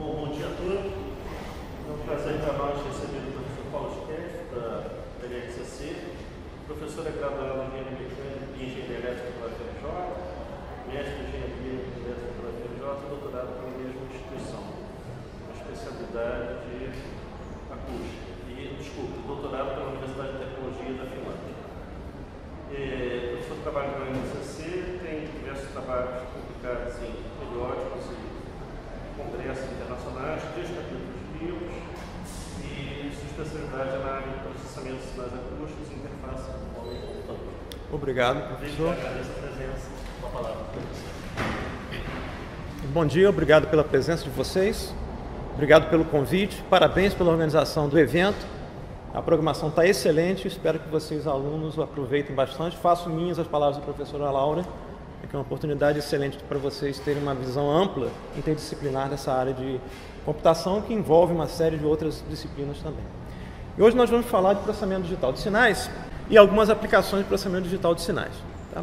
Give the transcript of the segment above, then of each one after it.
Bom dia a todos. É um prazer para nós receber o professor Paulo Schkeff, da LXCC. O professor é graduado em Engenharia Elétrica pela FRJ, mestre em Engenharia Elétrica pela FRJ e doutorado pela mesma instituição, uma especialidade de acústica. Doutorado pela Universidade de Tecnologia da Finlândia. O professor trabalha na LXCC, tem diversos trabalhos publicados em periódicos e congressos internacionais, 3 capítulos de livros, e sua especialidade é na área de processamento de sinais acústicos e interface com o computador. Obrigado, professor. Agradeço a presença. Com a palavra, professor. Bom dia, obrigado pela presença de vocês, obrigado pelo convite, parabéns pela organização do evento. A programação está excelente, espero que vocês, alunos, o aproveitem bastante. Faço minhas as palavras da professora Laura, que é uma oportunidade excelente para vocês terem uma visão ampla, interdisciplinar dessa área de computação, que envolve uma série de outras disciplinas também. E hoje nós vamos falar de processamento digital de sinais e algumas aplicações de processamento digital de sinais. Tá?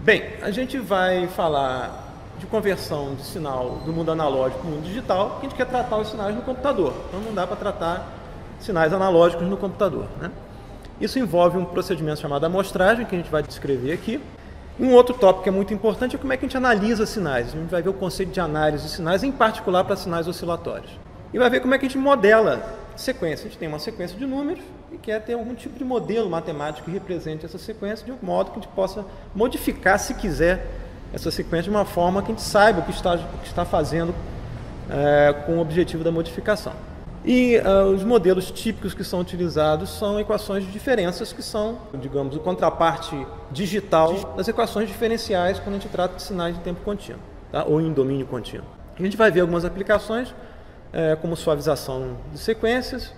Bem, a gente vai falar de conversão de sinal do mundo analógico para o mundo digital, que a gente quer tratar os sinais no computador. Então não dá para tratar sinais analógicos no computador, né? Isso envolve um procedimento chamado amostragem, que a gente vai descrever aqui. Um outro tópico que é muito importante é como é que a gente analisa sinais. A gente vai ver o conceito de análise de sinais, em particular para sinais oscilatórios. E vai ver como é que a gente modela sequência. A gente tem uma sequência de números e quer ter algum tipo de modelo matemático que represente essa sequência de um modo que a gente possa modificar, se quiser, essa sequência de uma forma que a gente saiba o que está fazendo com o objetivo da modificação. E os modelos típicos que são utilizados são equações de diferenças, que são, digamos, o contraparte digital das equações diferenciais quando a gente trata de sinais de tempo contínuo, tá? Ou em domínio contínuo. A gente vai ver algumas aplicações, como suavização de sequências,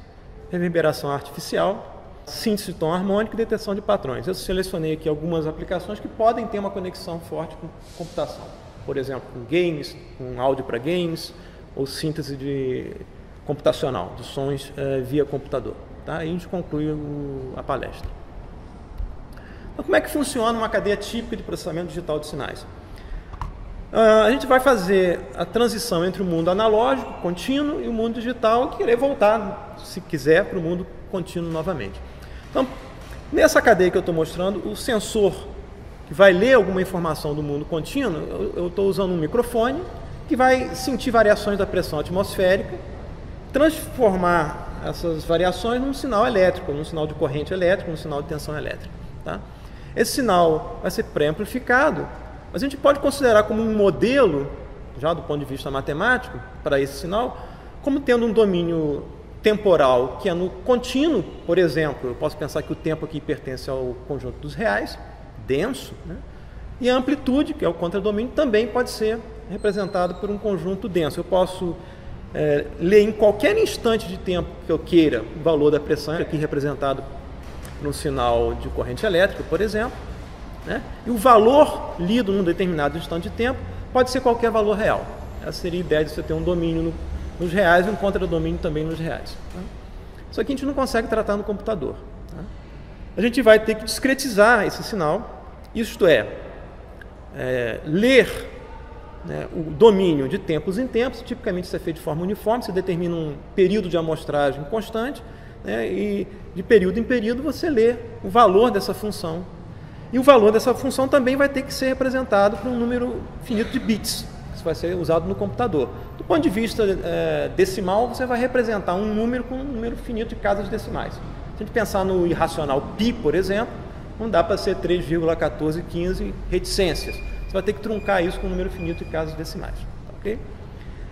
reverberação artificial, síntese de tom harmônico e detecção de padrões. Eu selecionei aqui algumas aplicações que podem ter uma conexão forte com computação. Por exemplo, com games, com áudio para games, ou síntese computacional, de sons via computador. Tá? Aí a gente conclui a palestra. Então, como é que funciona uma cadeia típica de processamento digital de sinais? A gente vai fazer a transição entre o mundo analógico, contínuo, e o mundo digital, e querer voltar, se quiser, para o mundo contínuo novamente. Então, nessa cadeia que eu estou mostrando, o sensor que vai ler alguma informação do mundo contínuo, eu estou usando um microfone que vai sentir variações da pressão atmosférica, transformar essas variações num sinal elétrico, num sinal de corrente elétrica, num sinal de tensão elétrica. Tá? Esse sinal vai ser pré-amplificado, mas a gente pode considerar como um modelo, já do ponto de vista matemático, para esse sinal, como tendo um domínio temporal que é no contínuo. Por exemplo, eu posso pensar que o tempo aqui pertence ao conjunto dos reais, denso, né? E a amplitude, que é o contradomínio, também pode ser representado por um conjunto denso. Eu posso ler em qualquer instante de tempo que eu queira o valor da pressão, aqui representado no sinal de corrente elétrica, por exemplo, né? E o valor lido num determinado instante de tempo pode ser qualquer valor real. Essa seria a ideia de você ter um domínio nos reais e um contradomínio também nos reais. Tá? Isso aqui a gente não consegue tratar no computador. Tá? A gente vai ter que discretizar esse sinal, isto é ler, né, o domínio de tempos em tempos. Tipicamente isso é feito de forma uniforme, você determina um período de amostragem constante, né, e de período em período você lê o valor dessa função. E o valor dessa função também vai ter que ser representado por um número finito de bits, que isso vai ser usado no computador. Do ponto de vista decimal, você vai representar um número com um número finito de casas decimais. Se a gente pensar no irracional π, por exemplo, não dá para ser 3,1415 reticências. Você vai ter que truncar isso com um número finito de casas decimais. Okay?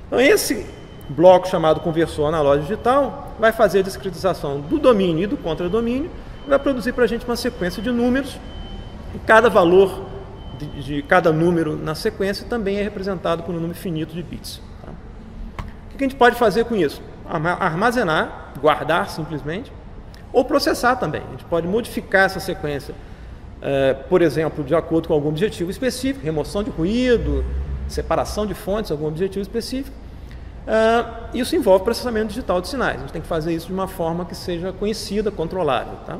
Então, esse bloco chamado conversor analógico digital vai fazer a discretização do domínio e do contradomínio e vai produzir para a gente uma sequência de números, e cada valor de cada número na sequência também é representado por um número finito de bits. Tá? O que a gente pode fazer com isso? Armazenar, guardar simplesmente, ou processar também. A gente pode modificar essa sequência, por exemplo, de acordo com algum objetivo específico, remoção de ruído, separação de fontes, algum objetivo específico. Isso envolve processamento digital de sinais. A gente tem que fazer isso de uma forma que seja conhecida, controlável. Tá?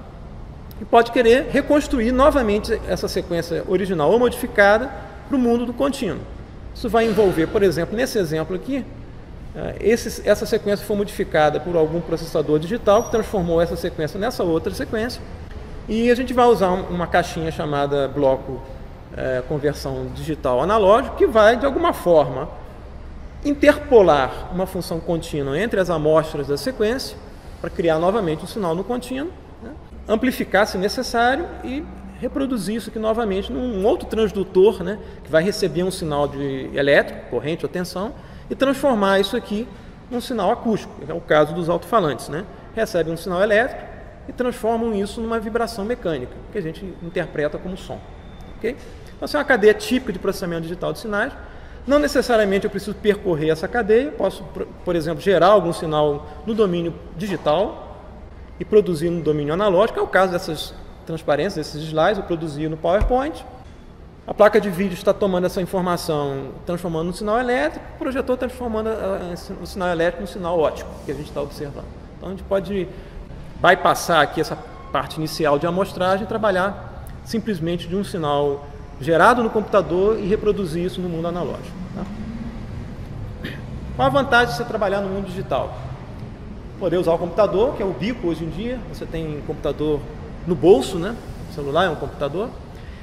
E pode querer reconstruir novamente essa sequência original ou modificada para o mundo do contínuo. Isso vai envolver, por exemplo, nesse exemplo aqui, essa sequência foi modificada por algum processador digital que transformou essa sequência nessa outra sequência, e a gente vai usar uma caixinha chamada bloco conversão digital analógico, que vai, de alguma forma, interpolar uma função contínua entre as amostras da sequência para criar novamente um sinal no contínuo, né? Amplificar se necessário e reproduzir isso aqui novamente num outro transdutor, né? Que vai receber um sinal de elétrico, corrente ou tensão, e transformar isso aqui num sinal acústico, que é o caso dos alto-falantes, né? Recebem um sinal elétrico e transformam isso numa vibração mecânica, que a gente interpreta como som. Okay? Então, essa é uma cadeia típica de processamento digital de sinais. Não necessariamente eu preciso percorrer essa cadeia, posso, por exemplo, gerar algum sinal no domínio digital e produzir no domínio analógico. É o caso dessas transparências, desses slides, eu produzi no PowerPoint. A placa de vídeo está tomando essa informação, transformando no sinal elétrico, o projetor transformando o sinal elétrico no sinal óptico, que a gente está observando. Então, a gente pode bypassar aqui essa parte inicial de amostragem e trabalhar simplesmente de um sinal gerado no computador e reproduzir isso no mundo analógico. Tá? Qual a vantagem de você trabalhar no mundo digital? Poder usar o computador, que é o bico hoje em dia. Você tem computador no bolso, né? O celular é um computador.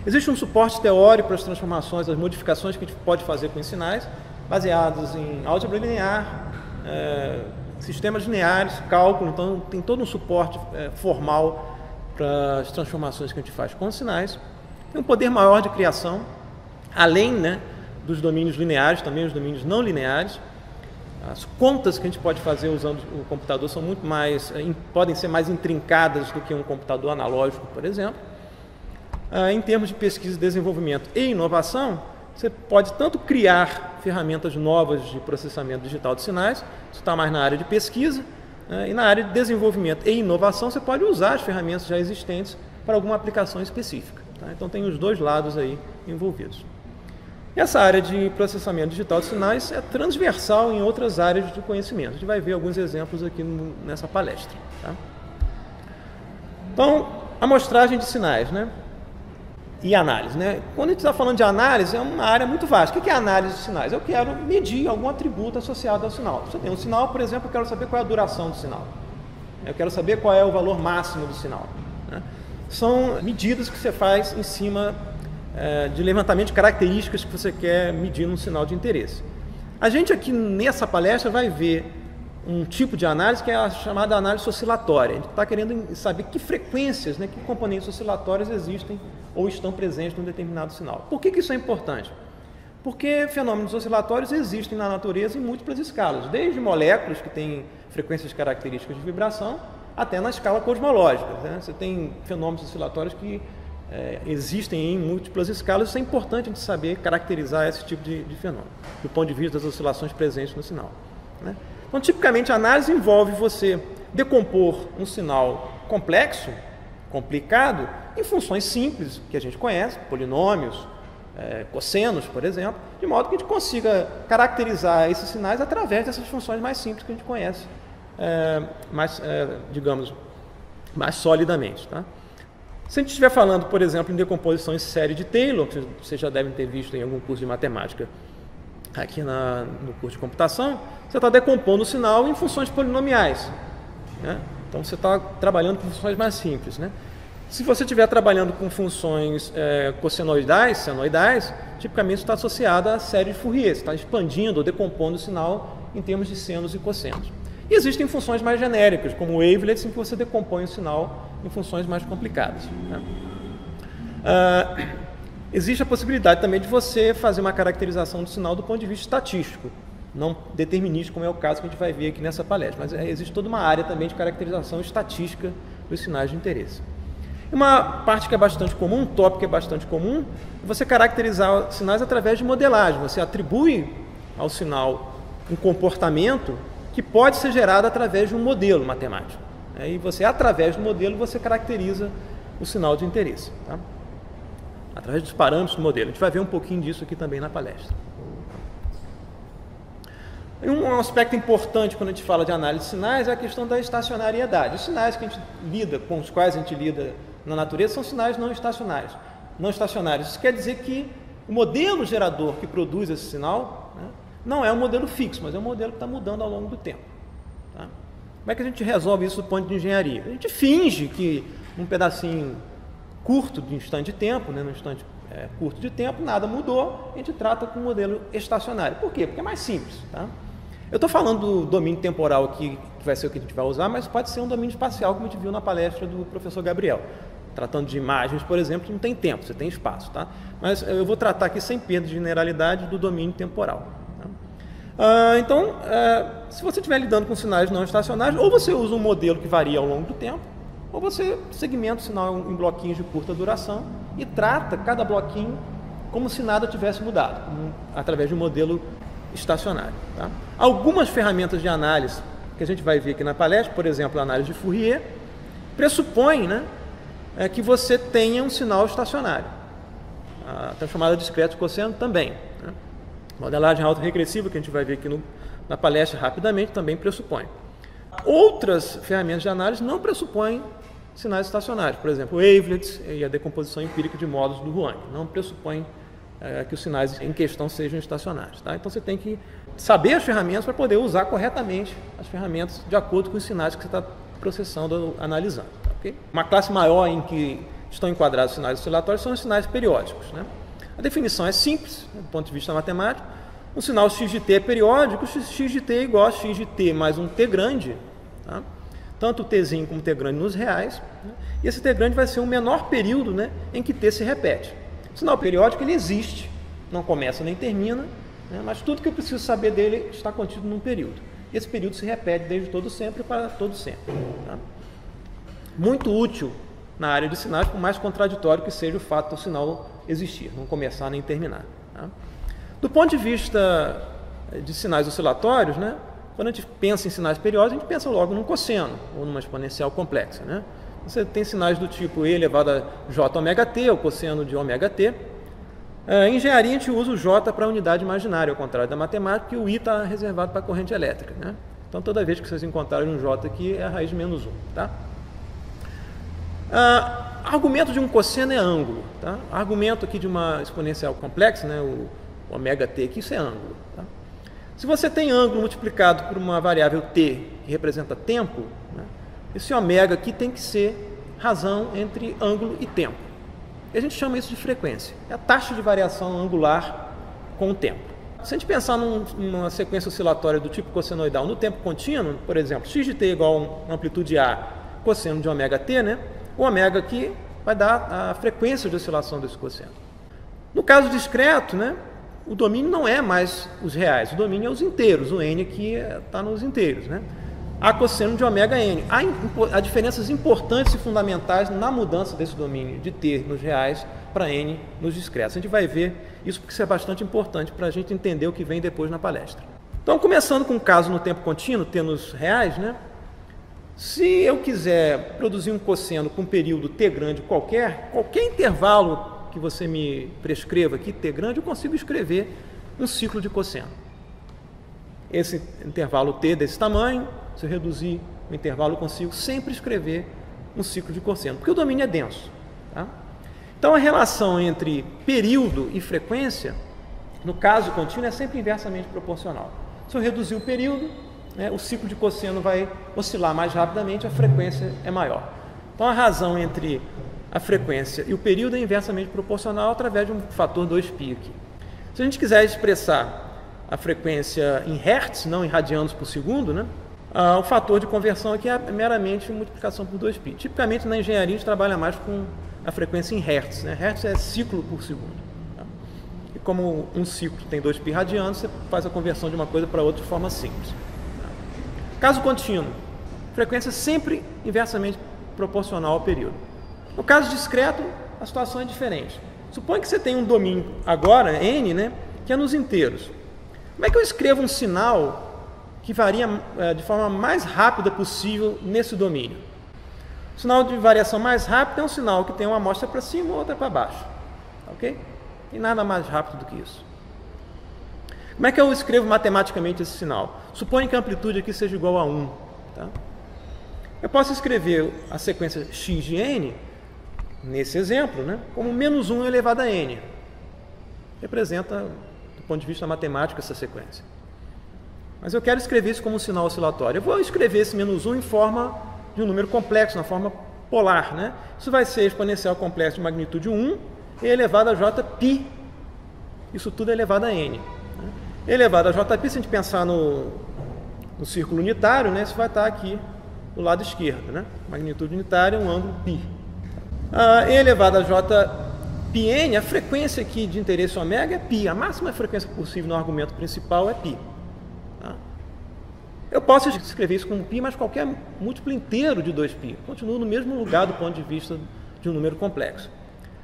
Existe um suporte teórico para as transformações, as modificações que a gente pode fazer com os sinais, baseados em álgebra linear, sistemas lineares, cálculo. Então, tem todo um suporte formal para as transformações que a gente faz com os sinais. Tem um poder maior de criação, além, né, dos domínios lineares, também os domínios não lineares. As contas que a gente pode fazer usando o computador são muito mais, podem ser mais intrincadas do que um computador analógico, por exemplo. Em termos de pesquisa, desenvolvimento e inovação, você pode tanto criar ferramentas novas de processamento digital de sinais, isso está mais na área de pesquisa, e na área de desenvolvimento e inovação, você pode usar as ferramentas já existentes para alguma aplicação específica. Tá? Então, tem os dois lados aí envolvidos. Essa área de processamento digital de sinais é transversal em outras áreas de conhecimento. A gente vai ver alguns exemplos aqui nessa palestra. Tá? Então, amostragem de sinais, né? E análise, né? Quando a gente está falando de análise, é uma área muito vasta. O que é análise de sinais? Eu quero medir algum atributo associado ao sinal. Se eu tenho um sinal, por exemplo, eu quero saber qual é a duração do sinal. Eu quero saber qual é o valor máximo do sinal. Né? São medidas que você faz em cima de levantamento de características que você quer medir num sinal de interesse. A gente aqui nessa palestra vai ver um tipo de análise que é a chamada análise oscilatória. A gente está querendo saber que frequências, né, que componentes oscilatórios existem ou estão presentes num determinado sinal. Por que isso é importante? Porque fenômenos oscilatórios existem na natureza em múltiplas escalas, desde moléculas que têm frequências características de vibração, até na escala cosmológica. Né? Você tem fenômenos oscilatórios que existem em múltiplas escalas. Isso é importante a gente saber caracterizar esse tipo de fenômeno, do ponto de vista das oscilações presentes no sinal. Né? Então, tipicamente, a análise envolve você decompor um sinal complexo, complicado, em funções simples que a gente conhece, polinômios, cossenos, por exemplo, de modo que a gente consiga caracterizar esses sinais através dessas funções mais simples que a gente conhece, digamos, mais solidamente. Tá? Se a gente estiver falando, por exemplo, em decomposição em série de Taylor, que vocês já devem ter visto em algum curso de matemática aqui no curso de computação, você está decompondo o sinal em funções polinomiais. Né? Então, você está trabalhando com funções mais simples. Né? Se você estiver trabalhando com funções cossenoidais, senoidais, tipicamente está associada à série de Fourier. Você está expandindo ou decompondo o sinal em termos de senos e cossenos. E existem funções mais genéricas, como wavelets, em que você decompõe o sinal em funções mais complicadas. Né? Existe a possibilidade também de você fazer uma caracterização do sinal do ponto de vista estatístico, não determinístico, como é o caso que a gente vai ver aqui nessa palestra, mas existe toda uma área também de caracterização estatística dos sinais de interesse. Uma parte que é bastante comum, um tópico que é bastante comum, é você caracterizar sinais através de modelagem. Você atribui ao sinal um comportamento que pode ser gerado através de um modelo matemático. E você, através do modelo, você caracteriza o sinal de interesse. Tá? Através dos parâmetros do modelo. A gente vai ver um pouquinho disso aqui também na palestra. E um aspecto importante quando a gente fala de análise de sinais é a questão da estacionariedade. Os sinais que a gente lida, com os quais a gente lida na natureza, são sinais não estacionários. Não estacionários. Isso quer dizer que o modelo gerador que produz esse sinal, né, não é um modelo fixo, mas é um modelo que está mudando ao longo do tempo. Tá? Como é que a gente resolve isso do ponto de engenharia? A gente finge que num pedacinho curto de instante de tempo, né, num instante curto de tempo, nada mudou, a gente trata com um modelo estacionário. Por quê? Porque é mais simples. Tá? Eu estou falando do domínio temporal aqui, que vai ser o que a gente vai usar, mas pode ser um domínio espacial, como a gente viu na palestra do professor Gabriel. Tratando de imagens, por exemplo, não tem tempo, você tem espaço. Tá? Mas eu vou tratar aqui, sem perda de generalidade, do domínio temporal. Tá? Então, se você estiver lidando com sinais não estacionários, ou você usa um modelo que varia ao longo do tempo, ou você segmenta o sinal em bloquinhos de curta duração e trata cada bloquinho como se nada tivesse mudado, através de um modelo estacionário. Tá? Algumas ferramentas de análise que a gente vai ver aqui na palestra, por exemplo, a análise de Fourier, pressupõe, né, que você tenha um sinal estacionário. A chamada discreta de cosseno também. Né? Modelagem autorregressiva, que a gente vai ver aqui na palestra rapidamente, também pressupõe. Outras ferramentas de análise não pressupõem sinais estacionários. Por exemplo, o wavelets e a decomposição empírica de módulos do Hwang. Não pressupõem que os sinais em questão sejam estacionários. Tá? Então você tem que saber as ferramentas para poder usar corretamente as ferramentas de acordo com os sinais que você está processando, analisando. Tá? Okay? Uma classe maior em que estão enquadrados os sinais oscilatórios são os sinais periódicos. Né? A definição é simples, do ponto de vista matemático. Um sinal x de t é periódico, x de t é igual a x de t mais um t grande, tá? Tanto o tzinho como o t grande nos reais, né? E esse t grande vai ser o menor período, né, em que t se repete. O sinal periódico ele existe, não começa nem termina, né, mas tudo que eu preciso saber dele está contido num período. E esse período se repete desde todo sempre para todo sempre. Tá? Muito útil na área de sinais, por mais contraditório que seja o fato do sinal existir, não começar nem terminar. Tá? Do ponto de vista de sinais oscilatórios, né, quando a gente pensa em sinais periódicos, a gente pensa logo num cosseno, ou numa exponencial complexa. Né? Você tem sinais do tipo e elevado a j ômega t, o cosseno de ômega t. Em engenharia, a gente usa o j para a unidade imaginária, ao contrário da matemática, e o i está reservado para a corrente elétrica. Né? Então, toda vez que vocês encontrarem um j aqui, é a raiz de menos 1. Tá? Argumento de um cosseno é ângulo. Tá? Argumento aqui de uma exponencial complexa, né, o ômega t aqui, isso é ângulo. Tá? Se você tem ângulo multiplicado por uma variável t que representa tempo, né, esse ômega aqui tem que ser razão entre ângulo e tempo. E a gente chama isso de frequência. É a taxa de variação angular com o tempo. Se a gente pensar numa sequência oscilatória do tipo cossenoidal no tempo contínuo, por exemplo, x de t igual a amplitude A, cosseno de ômega t, né, o ômega aqui vai dar a frequência de oscilação desse cosseno. No caso discreto, né, o domínio não é mais os reais, o domínio é os inteiros, o n aqui está nos inteiros. Né? Há cosseno de ômega n. Há diferenças importantes e fundamentais na mudança desse domínio de t nos reais para n nos discretos. A gente vai ver isso porque isso é bastante importante para a gente entender o que vem depois na palestra. Então, começando com o caso no tempo contínuo, t nos reais, né? Se eu quiser produzir um cosseno com um período t grande qualquer intervalo que você me prescreva aqui, t grande, eu consigo escrever um ciclo de cosseno. Esse intervalo t desse tamanho, se eu reduzir o intervalo, eu consigo sempre escrever um ciclo de cosseno, porque o domínio é denso. Tá? Então, a relação entre período e frequência, no caso contínuo, é sempre inversamente proporcional. Se eu reduzir o período, né, o ciclo de cosseno vai oscilar mais rapidamente, a frequência é maior. Então, a razão entre a frequência e o período é inversamente proporcional através de um fator 2π aqui. Se a gente quiser expressar a frequência em hertz, não em radianos por segundo, né, o fator de conversão aqui é meramente multiplicação por 2π. Tipicamente, na engenharia, a gente trabalha mais com a frequência em hertz. Né? Hertz é ciclo por segundo. Tá? E como um ciclo tem 2π radianos, você faz a conversão de uma coisa para outra de forma simples. Tá? Caso contínuo, frequência sempre inversamente proporcional ao período. No caso discreto, a situação é diferente. Suponha que você tem um domínio agora, n, né, que é nos inteiros. Como é que eu escrevo um sinal que varia de forma mais rápida possível nesse domínio? O sinal de variação mais rápida é um sinal que tem uma amostra para cima e outra para baixo. Ok? Tem nada mais rápido do que isso. Como é que eu escrevo matematicamente esse sinal? Suponha que a amplitude aqui seja igual a 1. Tá? Eu posso escrever a sequência x de n, nesse exemplo, né, como menos 1 elevado a n. Representa, do ponto de vista matemático, essa sequência. Mas eu quero escrever isso como um sinal oscilatório. Eu vou escrever esse menos 1 em forma de um número complexo, na forma polar, né? Isso vai ser exponencial complexo de magnitude 1 e elevado a jπ. Isso tudo é elevado a n. Né? Elevado a jπ, se a gente pensar no círculo unitário, né? Isso vai estar aqui do lado esquerdo, né? Magnitude unitária é um ângulo π. E elevado a jπn, a frequência aqui de interesse ômega é π. A máxima frequência possível no argumento principal é π. Eu posso escrever isso como π, mas qualquer múltiplo inteiro de 2π. Continuo no mesmo lugar do ponto de vista de um número complexo.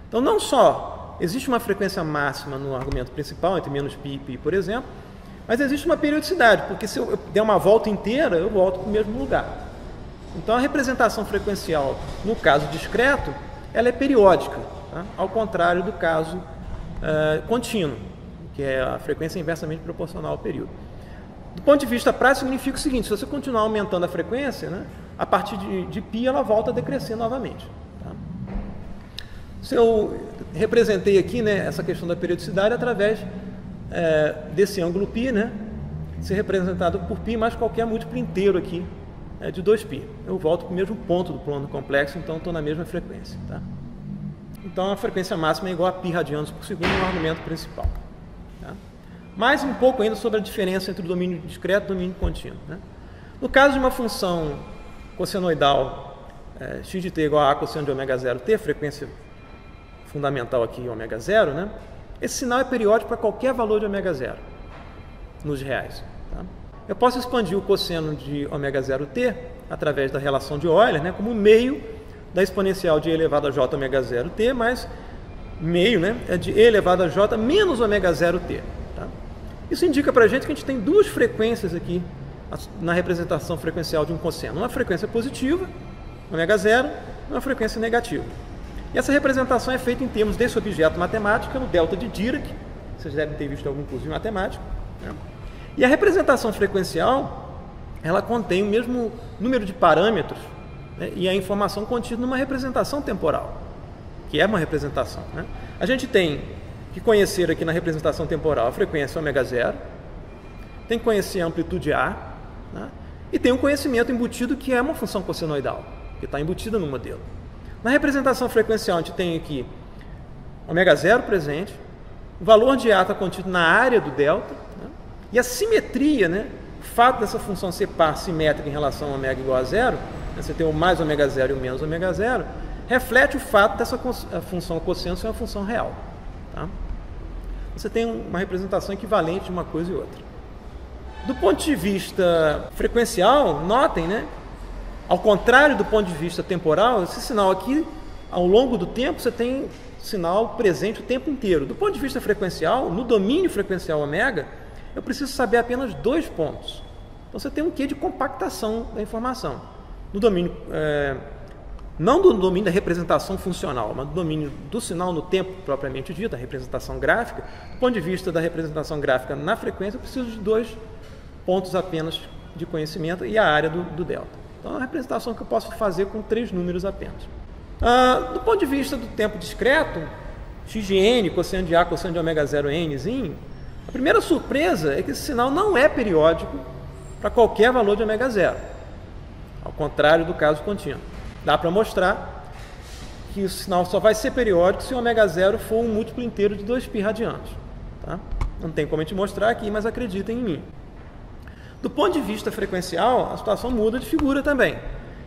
Então, não só existe uma frequência máxima no argumento principal, entre menos π e π, por exemplo, mas existe uma periodicidade, porque se eu der uma volta inteira, eu volto para o mesmo lugar. Então, a representação frequencial, no caso discreto, ela é periódica, tá? Ao contrário do caso contínuo, que é a frequência inversamente proporcional ao período. Do ponto de vista prático, significa o seguinte: se você continuar aumentando a frequência, né, a partir de π ela volta a decrescer novamente. Tá? Se eu representei aqui, né, essa questão da periodicidade através desse ângulo π, né, ser representado por π mais qualquer múltiplo inteiro aqui de 2π. Eu volto para o mesmo ponto do plano complexo, então estou na mesma frequência. Tá? Então a frequência máxima é igual a π radianos por segundo no argumento principal. Tá? Mais um pouco ainda sobre a diferença entre o domínio discreto e o domínio contínuo. Né? No caso de uma função cossenoidal x de t igual a cosseno de ômega 0t, frequência fundamental aqui ômega 0, né? Esse sinal é periódico para qualquer valor de ômega 0 nos reais. Tá? Eu posso expandir o cosseno de ômega 0t através da relação de Euler, né, como meio da exponencial de e elevado a j ômega 0t mais meio, né, de e elevado a j menos ômega 0t. Isso indica para a gente que a gente tem duas frequências aqui na representação frequencial de um cosseno. Uma frequência positiva, ômega 0, e uma frequência negativa. E essa representação é feita em termos desse objeto matemático, no delta de Dirac. Vocês devem ter visto algum curso de matemática. Né? E a representação frequencial, ela contém o mesmo número de parâmetros, né, e a informação contida numa representação temporal, que é uma representação. Né? A gente tem que conhecer aqui na representação temporal a frequência ômega 0, tem que conhecer a amplitude A, né? E tem um conhecimento embutido que é uma função cossenoidal, que está embutida no modelo. Na representação frequencial, a gente tem aqui ômega 0 presente, o valor de A está contido na área do delta, né? E a simetria, né? O fato dessa função ser par simétrica em relação a ômega igual a 0, né? Você tem o mais ômega 0 e o menos ômega 0, reflete o fato dessa função cosseno ser uma função real. Tá? Você tem uma representação equivalente de uma coisa e outra. Do ponto de vista frequencial, notem, né? Ao contrário do ponto de vista temporal, esse sinal aqui, ao longo do tempo, você tem sinal presente o tempo inteiro. Do ponto de vista frequencial, no domínio frequencial ômega, eu preciso saber apenas 2 pontos. Então você tem um quê de compactação da informação. No domínio não do domínio da representação funcional, mas do domínio do sinal no tempo propriamente dito, a representação gráfica. Do ponto de vista da representação gráfica na frequência, eu preciso de 2 pontos apenas de conhecimento e a área do delta. Então, é uma representação que eu posso fazer com 3 números apenas. Do ponto de vista do tempo discreto, x de n, cosseno de A, cosseno de ômega 0 nzinho, a primeira surpresa é que esse sinal não é periódico para qualquer valor de ômega 0, ao contrário do caso contínuo. Dá para mostrar que o sinal só vai ser periódico se o ômega 0 for um múltiplo inteiro de 2π radianos. Tá? Não tem como a gente mostrar aqui, mas acreditem em mim. Do ponto de vista frequencial, a situação muda de figura também.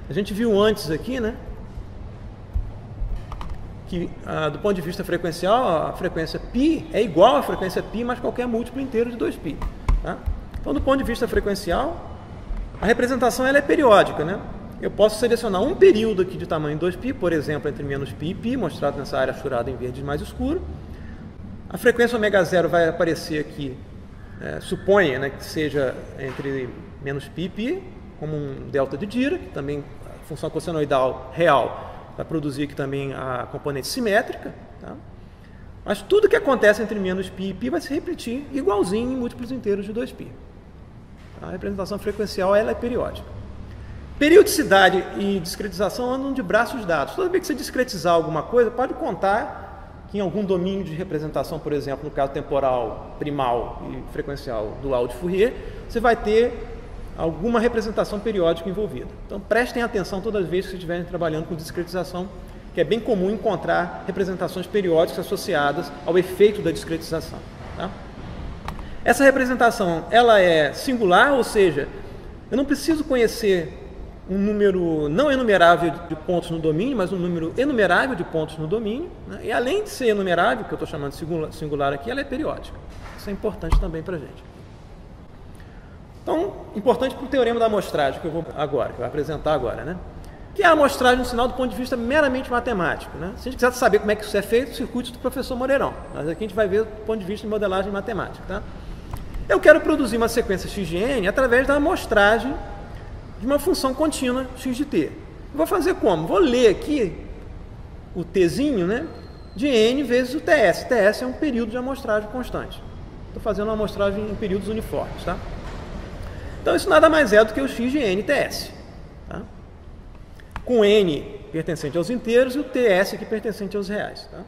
A gente viu antes aqui, né, que do ponto de vista frequencial, a frequência π é igual à frequência π mais qualquer múltiplo inteiro de 2π. Tá? Então, do ponto de vista frequencial, a representação ela é periódica, né? Eu posso selecionar um período aqui de tamanho 2π, por exemplo, entre menos π e π, mostrado nessa área achurada em verde mais escuro. A frequência ômega 0 vai aparecer aqui, suponha, né, que seja entre menos π e π, como um delta de Dirac, também a função cossenoidal real vai produzir aqui também a componente simétrica. Tá? Mas tudo que acontece entre menos π e π vai se repetir igualzinho em múltiplos inteiros de 2π. A representação frequencial ela é periódica. Periodicidade e discretização andam de braços dados. Toda vez que você discretizar alguma coisa, pode contar que em algum domínio de representação, por exemplo, no caso temporal, primal e frequencial dual de Fourier, você vai ter alguma representação periódica envolvida. Então, prestem atenção todas as vezes que estiverem trabalhando com discretização, que é bem comum encontrar representações periódicas associadas ao efeito da discretização. Tá? Essa representação, ela é singular, ou seja, eu não preciso conhecer um número não enumerável de pontos no domínio, mas um número enumerável de pontos no domínio, né? E além de ser enumerável, que eu estou chamando de singular aqui, ela é periódica. Isso é importante também para a gente. Então, importante para o teorema da amostragem, que eu vou apresentar agora, né? Que é a amostragem um sinal do ponto de vista meramente matemático, né? Se a gente quiser saber como é que isso é feito, circuitos do professor Moreirão. Mas aqui a gente vai ver do ponto de vista de modelagem matemática, tá? Eu quero produzir uma sequência x de n através da amostragem de uma função contínua x de t. Eu vou fazer como? Vou ler aqui o tzinho, né, de n vezes o ts. Ts é um período de amostragem constante. Estou fazendo uma amostragem em períodos uniformes, tá? Então isso nada mais é do que o x de n ts. Tá? Com n pertencente aos inteiros e o ts aqui pertencente aos reais. Tá?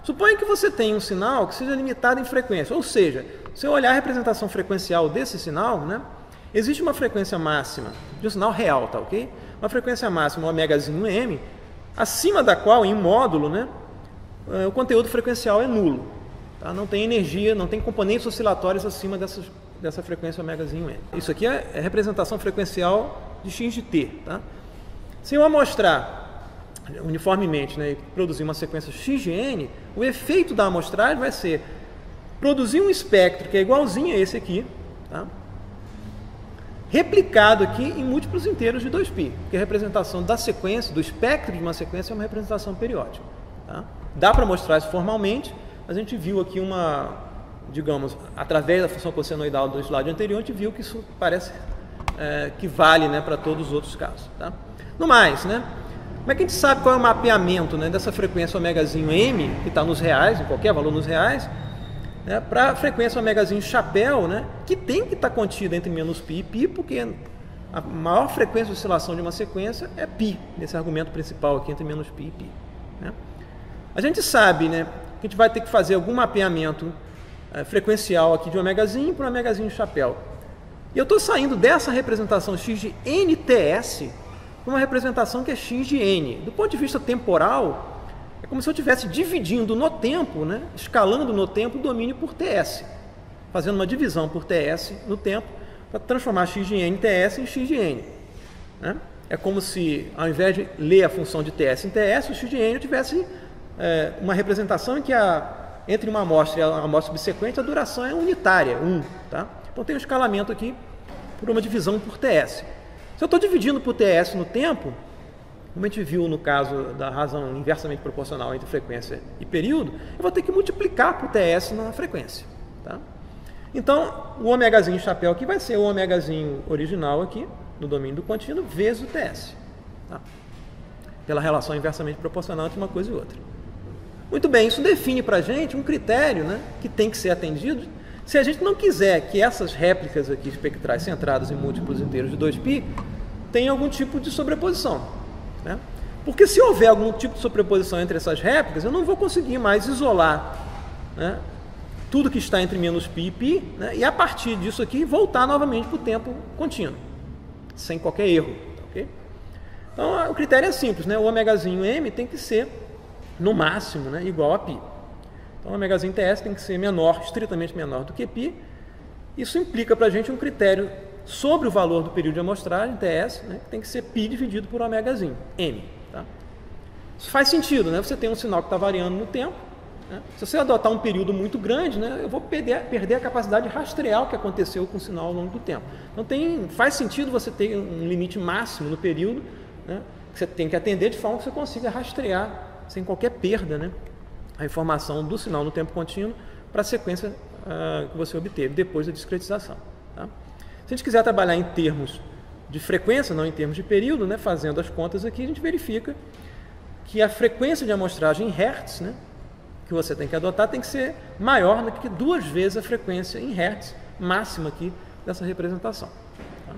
Suponha que você tenha um sinal que seja limitado em frequência, ou seja, se eu olhar a representação frequencial desse sinal, né, existe uma frequência máxima de um sinal real, tá ok? Uma frequência máxima, ômegazinho m, acima da qual, em módulo, né, o conteúdo frequencial é nulo. Tá? Não tem energia, não tem componentes oscilatórios acima dessa frequência ômegazinho m. Isso aqui é representação frequencial de x de t. Tá? Se eu amostrar uniformemente, né, e produzir uma sequência x de n, o efeito da amostragem vai ser produzir um espectro que é igualzinho a esse aqui, tá? Replicado aqui em múltiplos inteiros de 2π, porque a representação da sequência, do espectro de uma sequência, é uma representação periódica. Tá? Dá para mostrar isso formalmente, mas a gente viu aqui digamos, através da função cossenoidal do slide anterior, a gente viu que isso parece que vale, né, para todos os outros casos. Tá? No mais, né, como é que a gente sabe qual é o mapeamento, né, dessa frequência ômegazinho m, que está nos reais, em qualquer valor nos reais, né, para a frequência ômegazinho chapéu, né, que tem que estar contida entre menos π e π, porque a maior frequência de oscilação de uma sequência é π, nesse argumento principal aqui entre menos π e π. Né? A gente sabe, né, que a gente vai ter que fazer algum mapeamento frequencial aqui de ômegazinho para ômegazinho chapéu. E eu estou saindo dessa representação x de nts para uma representação que é x de n. Do ponto de vista temporal, é como se eu estivesse dividindo no tempo, né, escalando no tempo o domínio por ts, fazendo uma divisão por ts no tempo para transformar x de n ts em x de n. Né? É como se, ao invés de ler a função de ts em ts, o x de n eu tivesse uma representação em que entre uma amostra e a amostra subsequente a duração é unitária, 1. Tá? Então tem um escalamento aqui por uma divisão por ts. Se eu estou dividindo por ts no tempo, como a gente viu no caso da razão inversamente proporcional entre frequência e período, eu vou ter que multiplicar por ts na frequência. Tá? Então, o ômegazinho chapéu aqui vai ser o ômegazinho original aqui, no domínio do contínuo, vezes o ts. Tá? Pela relação inversamente proporcional entre uma coisa e outra. Muito bem, isso define para a gente um critério, né, que tem que ser atendido se a gente não quiser que essas réplicas aqui espectrais centradas em múltiplos inteiros de 2π tenham algum tipo de sobreposição. Né? Porque se houver algum tipo de sobreposição entre essas réplicas, eu não vou conseguir mais isolar, né, tudo que está entre menos π e π, né, e a partir disso aqui voltar novamente para o tempo contínuo, sem qualquer erro. Okay? Então o critério é simples, né? O ômegazinho m tem que ser, no máximo, né, igual a π. Então o ômegazinho ts tem que ser menor, estritamente menor do que π. Isso implica para a gente um critério sobre o valor do período de amostragem, ts, né, que tem que ser π dividido por ômegazinho, m. Tá? Isso faz sentido, né? Você tem um sinal que está variando no tempo. Né? Se você adotar um período muito grande, né, eu vou perder a capacidade de rastrear o que aconteceu com o sinal ao longo do tempo. Então faz sentido você ter um limite máximo no período, né, que você tem que atender de forma que você consiga rastrear sem qualquer perda, né, a informação do sinal no tempo contínuo para a sequência que você obteve depois da discretização. Tá? Se a gente quiser trabalhar em termos de frequência, não em termos de período, né, fazendo as contas aqui, a gente verifica que a frequência de amostragem em Hertz, né, que você tem que adotar, tem que ser maior do que 2 vezes a frequência em Hertz máxima aqui dessa representação. Tá?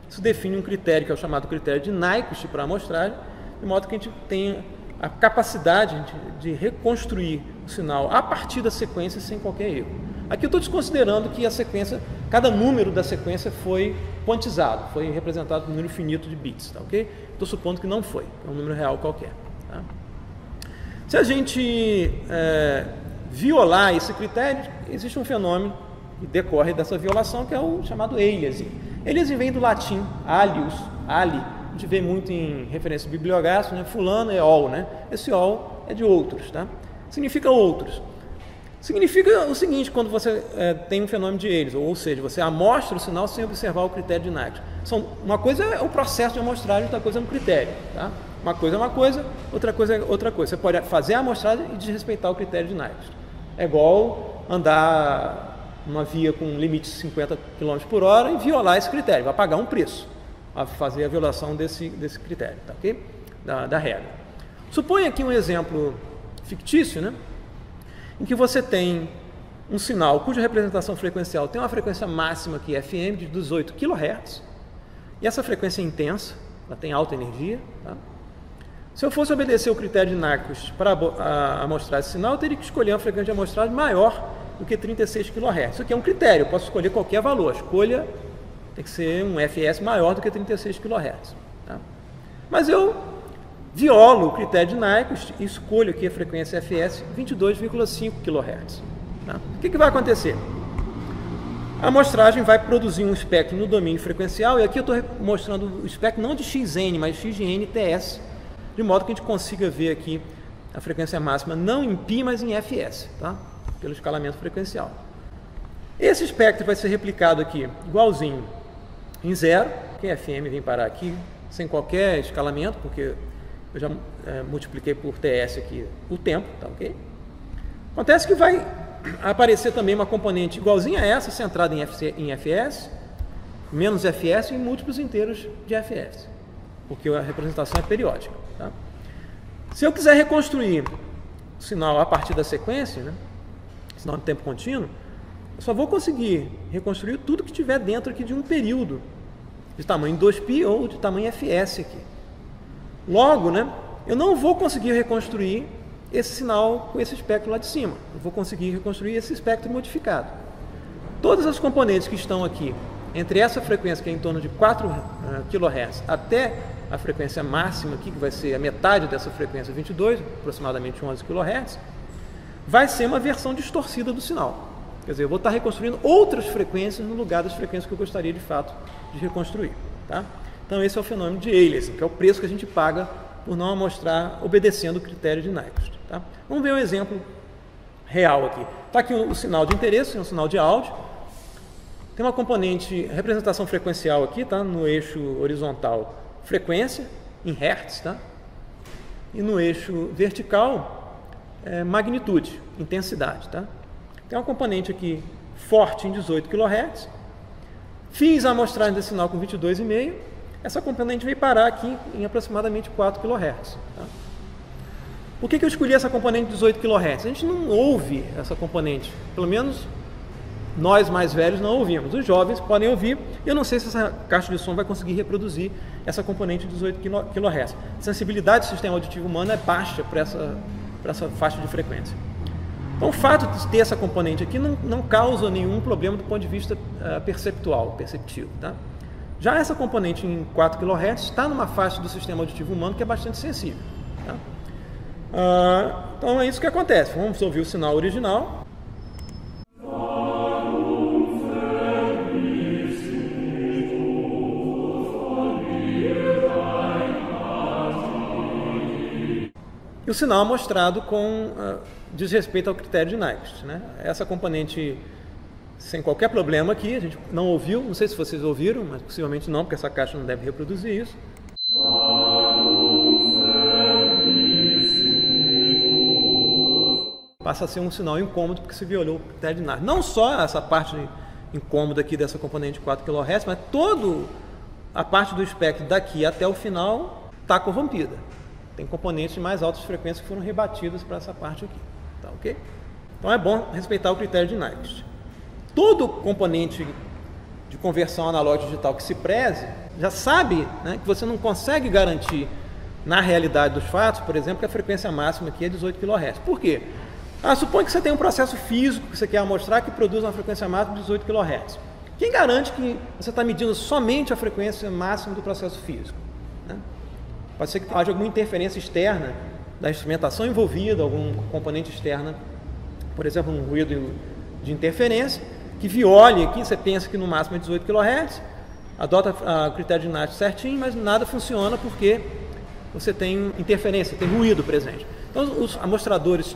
Isso define um critério que é o chamado critério de Nyquist para a amostragem, de modo que a gente tenha a capacidade de reconstruir o sinal a partir da sequência sem qualquer erro. Aqui eu estou desconsiderando que a sequência, cada número da sequência foi quantizado, foi representado por um número finito de bits, tá, ok? Estou supondo que não foi, é um número real qualquer. Tá? Se a gente violar esse critério, existe um fenômeno que decorre dessa violação, que é o chamado aliasing. Aliasing vem do latim alius, ali. A gente vê muito em referência bibliográfica, né? Fulano é all, né? Esse all é de outros, tá? Significa outros. Significa o seguinte, quando você tem um fenômeno de alias, ou seja, você amostra o sinal sem observar o critério de Nyquist. Uma coisa é o processo de amostragem, outra coisa é um critério, tá? Uma coisa é uma coisa, outra coisa é outra coisa. Você pode fazer a amostragem e desrespeitar o critério de Nyquist. É igual andar numa via com limite de 50 km por hora e violar esse critério, vai pagar um preço a fazer a violação desse critério, tá, ok? Da regra. Suponha aqui um exemplo fictício, né? Em que você tem um sinal cuja representação frequencial tem uma frequência máxima que é FM de 18 kHz, e essa frequência é intensa, ela tem alta energia. Tá? Se eu fosse obedecer o critério de Nyquist para amostrar esse sinal, eu teria que escolher uma frequência de amostragem maior do que 36 kHz. Isso aqui é um critério, eu posso escolher qualquer valor. A escolha tem que ser um FS maior do que 36 kHz. Tá? Mas eu violo o critério de Nyquist e escolho aqui a frequência FS 22,5 kHz. Tá? O que vai acontecer? A amostragem vai produzir um espectro no domínio frequencial, e aqui eu estou mostrando o espectro não de XN, mas de XNTS, de modo que a gente consiga ver aqui a frequência máxima não em π, mas em FS, tá? Pelo escalamento frequencial. Esse espectro vai ser replicado aqui igualzinho em zero, que FM vem parar aqui sem qualquer escalamento, porque eu já multipliquei por TS aqui o tempo, tá ok? Acontece que vai aparecer também uma componente igualzinha a essa, centrada em FS, menos FS e múltiplos inteiros de FS, porque a representação é periódica. Tá? Se eu quiser reconstruir o sinal a partir da sequência, né, sinal de tempo contínuo, eu só vou conseguir reconstruir tudo que estiver dentro aqui de um período de tamanho 2π ou de tamanho FS aqui. Logo, né, eu não vou conseguir reconstruir esse sinal com esse espectro lá de cima. Eu vou conseguir reconstruir esse espectro modificado. Todas as componentes que estão aqui, entre essa frequência, que é em torno de 4 kHz, até a frequência máxima aqui, que vai ser a metade dessa frequência 22, aproximadamente 11 kHz, vai ser uma versão distorcida do sinal. Quer dizer, eu vou estar reconstruindo outras frequências no lugar das frequências que eu gostaria de fato de reconstruir. Tá? Então esse é o fenômeno de aliasing, que é o preço que a gente paga por não amostrar obedecendo o critério de Nyquist. Tá? Vamos ver um exemplo real aqui. Está aqui o sinal de interesse, um sinal de áudio. Tem uma componente, representação frequencial aqui, tá? No eixo horizontal, frequência, em Hertz, tá? E no eixo vertical, magnitude, intensidade. Tá? Tem uma componente aqui forte em 18 kHz. Fiz a amostragem desse sinal com 22,5. Essa componente veio parar aqui em aproximadamente 4 kHz. Tá? Por que eu escolhi essa componente de 18 kHz? A gente não ouve essa componente, pelo menos nós mais velhos não ouvimos. Os jovens podem ouvir, e eu não sei se essa caixa de som vai conseguir reproduzir essa componente de 18 kHz. A sensibilidade do sistema auditivo humano é baixa para essa faixa de frequência. Então, o fato de ter essa componente aqui não causa nenhum problema do ponto de vista perceptivo. Tá? Já essa componente em 4 kHz está numa faixa do sistema auditivo humano que é bastante sensível. Tá? Então é isso que acontece. Vamos ouvir o sinal original. E o sinal é mostrado com desrespeito ao critério de Nyquist. Né? Essa componente sem qualquer problema aqui, a gente não ouviu, não sei se vocês ouviram, mas possivelmente não, porque essa caixa não deve reproduzir isso. Passa a ser um sinal incômodo porque se violou o critério de Nyquist. Não só essa parte incômoda aqui dessa componente de 4 kHz, mas toda a parte do espectro daqui até o final está corrompida. Tem componentes de mais altas frequências que foram rebatidas para essa parte aqui. Tá, ok? Então é bom respeitar o critério de Nyquist. Todo componente de conversão analógica digital que se preze já sabe, né, que você não consegue garantir na realidade dos fatos, por exemplo, que a frequência máxima aqui é 18 kHz. Por quê? Suponha que você tem um processo físico que você quer mostrar que produz uma frequência máxima de 18 kHz. Quem garante que você está medindo somente a frequência máxima do processo físico? Né? Pode ser que haja alguma interferência externa da instrumentação envolvida, algum componente externo, por exemplo, um ruído de interferência, que viole aqui, você pensa que no máximo é 18 kHz, adota o critério de Nash certinho, mas nada funciona porque você tem interferência, tem ruído presente. Então, os amostradores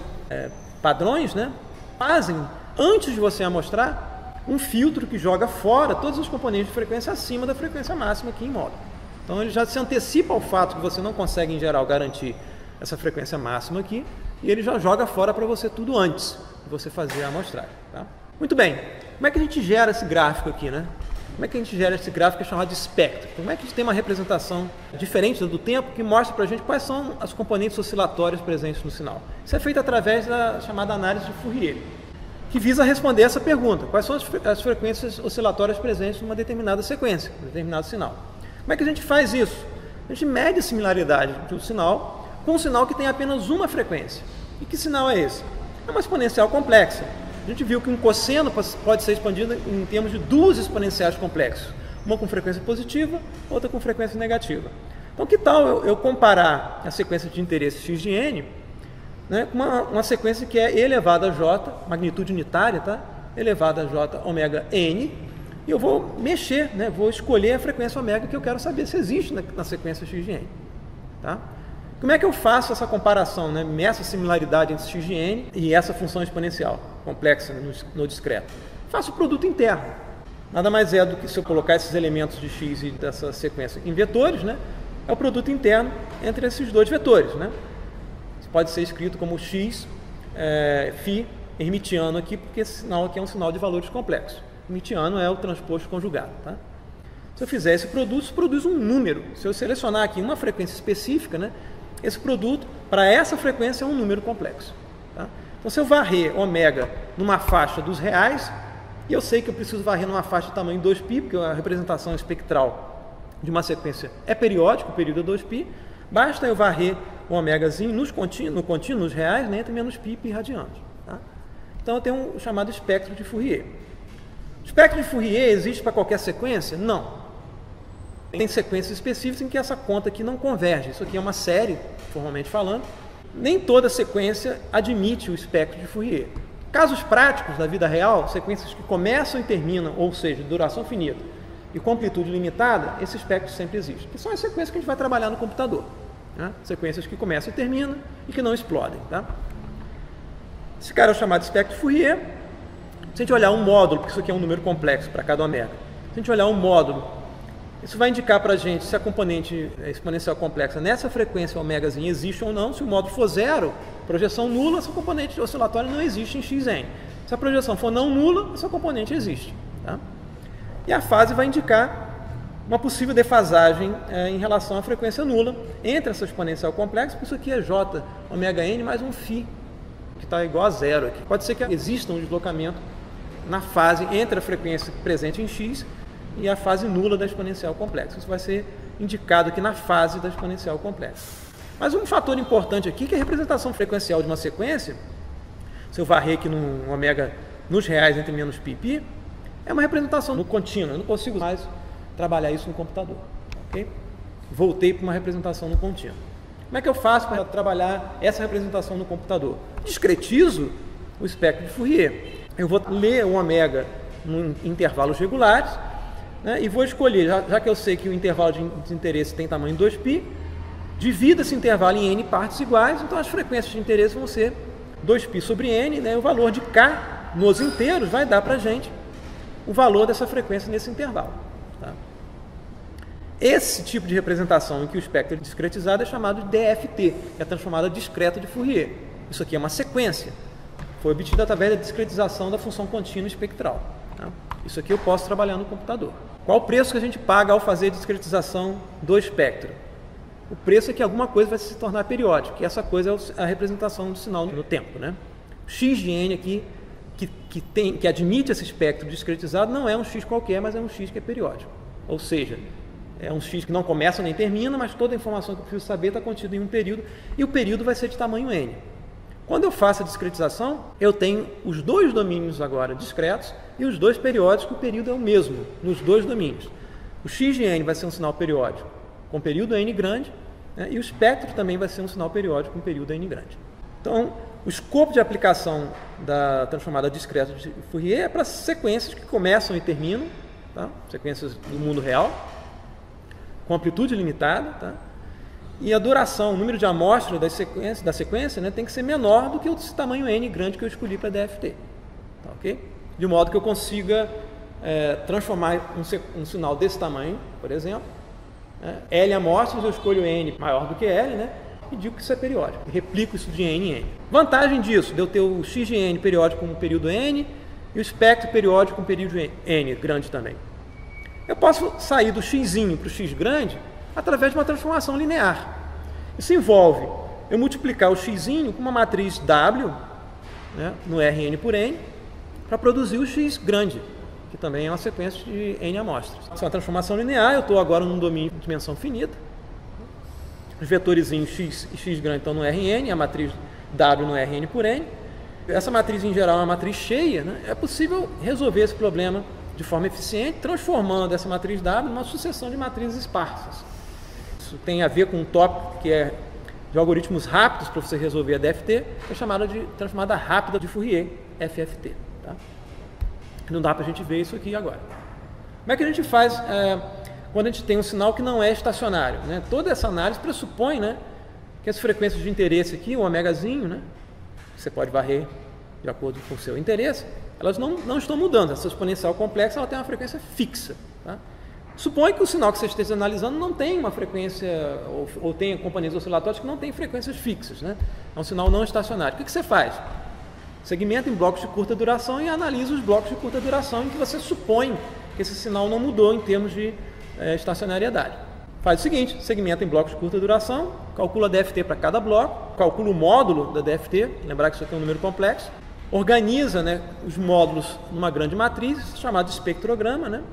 padrões, né, fazem, antes de você amostrar, um filtro que joga fora todos os componentes de frequência acima da frequência máxima aqui em módulo. Então, ele já se antecipa ao fato que você não consegue, em geral, garantir essa frequência máxima aqui, e ele já joga fora para você tudo antes de você fazer a amostragem. Tá? Muito bem. Como é que a gente gera esse gráfico aqui, né? Como é que a gente gera esse gráfico que é chamado de espectro? Como é que a gente tem uma representação diferente do tempo que mostra para a gente quais são as componentes oscilatórias presentes no sinal? Isso é feito através da chamada análise de Fourier, que visa responder essa pergunta: quais são as frequências oscilatórias presentes numa determinada sequência, um determinado sinal? Como é que a gente faz isso? A gente mede a similaridade do sinal com um sinal que tem apenas uma frequência. E que sinal é esse? É uma exponencial complexa. A gente viu que um cosseno pode ser expandido em termos de duas exponenciais complexas, uma com frequência positiva, outra com frequência negativa. Então, que tal eu comparar a sequência de interesse x de n, né, com uma sequência que é elevada a j, magnitude unitária, tá? Elevada a j ômega n, e eu vou mexer, né, vou escolher a frequência ômega que eu quero saber se existe na sequência x de n. Tá? Como é que eu faço essa comparação, né? Meço a similaridade entre x de n e essa função exponencial complexa no discreto? Faço o produto interno. Nada mais é do que, se eu colocar esses elementos de x e dessa sequência em vetores, né? É o produto interno entre esses dois vetores. Né? Isso pode ser escrito como x φ hermitiano aqui, porque esse sinal aqui é um sinal de valores complexos. Hermitiano é o transposto conjugado. Tá? Se eu fizer esse produto, isso produz um número. Se eu selecionar aqui uma frequência específica, né? Esse produto, para essa frequência, é um número complexo. Tá? Então, se eu varrer ômega numa faixa dos reais, e eu sei que eu preciso varrer numa faixa de tamanho 2π, porque a representação espectral de uma sequência é periódica, o período é 2π, basta eu varrer o ômegazinho no contínuo, nos reais, né, entre menos π e π radianos. Tá? Então, eu tenho um chamado espectro de Fourier. O espectro de Fourier existe para qualquer sequência? Não. Tem sequências específicas em que essa conta aqui não converge. Isso aqui é uma série, formalmente falando. Nem toda sequência admite o espectro de Fourier. Casos práticos da vida real, sequências que começam e terminam, ou seja, duração finita e com amplitude limitada, esse espectro sempre existe. Que são as sequências que a gente vai trabalhar no computador. Né? Sequências que começam e terminam e que não explodem. Tá? Esse cara é o chamado espectro de Fourier. Se a gente olhar um módulo, porque isso aqui é um número complexo para cada ômega, se a gente olhar um módulo, isso vai indicar para a gente se a componente exponencial complexa nessa frequência ômegazinha existe ou não. Se o módulo for zero, projeção nula, essa componente oscilatória não existe em xn. Se a projeção for não nula, essa componente existe. Tá? E a fase vai indicar uma possível defasagem em relação à frequência nula entre essa exponencial complexa, porque isso aqui é j ômega n mais um φ, que está igual a zero aqui. Pode ser que exista um deslocamento na fase entre a frequência presente em x e a fase nula da exponencial complexa. Isso vai ser indicado aqui na fase da exponencial complexa. Mas um fator importante aqui, que é a representação frequencial de uma sequência, se eu varrer aqui no ômega nos reais entre menos π e π, é uma representação no contínuo. Eu não consigo mais trabalhar isso no computador. Okay? Voltei para uma representação no contínuo. Como é que eu faço para trabalhar essa representação no computador? Discretizo o espectro de Fourier. Eu vou ler o ômega em intervalos regulares, né, e vou escolher, já que eu sei que o intervalo de interesse tem tamanho 2π, divido esse intervalo em n partes iguais, então as frequências de interesse vão ser 2π sobre n, né, o valor de k nos inteiros vai dar para a gente o valor dessa frequência nesse intervalo. Tá? Esse tipo de representação em que o espectro é discretizado é chamado de DFT, que é a transformada discreta de Fourier. Isso aqui é uma sequência, foi obtida através da discretização da função contínua espectral. Tá? Isso aqui eu posso trabalhar no computador. Qual o preço que a gente paga ao fazer a discretização do espectro? O preço é que alguma coisa vai se tornar periódica, e essa coisa é a representação do sinal no tempo. Né? X de n aqui, que admite esse espectro discretizado, não é um x qualquer, mas é um x que é periódico. Ou seja, é um X que não começa nem termina, mas toda a informação que eu preciso saber está contida em um período, e o período vai ser de tamanho n. Quando eu faço a discretização, eu tenho os dois domínios agora discretos e os dois periódicos, que o período é o mesmo nos dois domínios. O x de n vai ser um sinal periódico com período n grande, né, e o espectro também vai ser um sinal periódico com período n grande. Então, o escopo de aplicação da transformada discreta de Fourier é para sequências que começam e terminam, tá? Sequências do mundo real, com amplitude limitada, tá? E a duração, o número de amostras da sequência, né, tem que ser menor do que o tamanho n grande que eu escolhi para DFT. Tá, okay? De modo que eu consiga transformar um sinal desse tamanho, por exemplo, né, L amostras, eu escolho n maior do que L, né, e digo que isso é periódico. Replico isso de n em n. Vantagem disso, de eu ter o x de n periódico com um período n e o espectro periódico com período n grande também. Eu posso sair do x para o x grande através de uma transformação linear. Isso envolve eu multiplicar o x com uma matriz W, né, no Rn por n, para produzir o x grande, que também é uma sequência de n amostras. Isso é uma transformação linear, eu estou agora num domínio de dimensão finita. Os vetorizinhos x e x grande estão no Rn, a matriz W no Rn por n. Essa matriz, em geral, é uma matriz cheia, né? É possível resolver esse problema de forma eficiente, transformando essa matriz W numa sucessão de matrizes esparsas. Isso tem a ver com um tópico que é de algoritmos rápidos para você resolver a DFT, que é chamada de transformada rápida de Fourier, FFT. Tá? Não dá para a gente ver isso aqui agora. Como é que a gente faz quando a gente tem um sinal que não é estacionário? Né? Toda essa análise pressupõe, né, que as frequências de interesse aqui, o omegazinho, né, que você pode varrer de acordo com o seu interesse, elas não estão mudando. Essa exponencial complexa ela tem uma frequência fixa. Tá? Supõe que o sinal que você esteja analisando não tem uma frequência, ou tem componentes oscilatórios que não têm frequências fixas. Né? É um sinal não estacionário. O que você faz? Segmenta em blocos de curta duração e analisa os blocos de curta duração em que você supõe que esse sinal não mudou em termos de estacionariedade. Faz o seguinte, segmenta em blocos de curta duração, calcula a DFT para cada bloco, calcula o módulo da DFT, lembrar que isso aqui é um número complexo, organiza, né, os módulos numa grande matriz, chamada de espectrograma, né,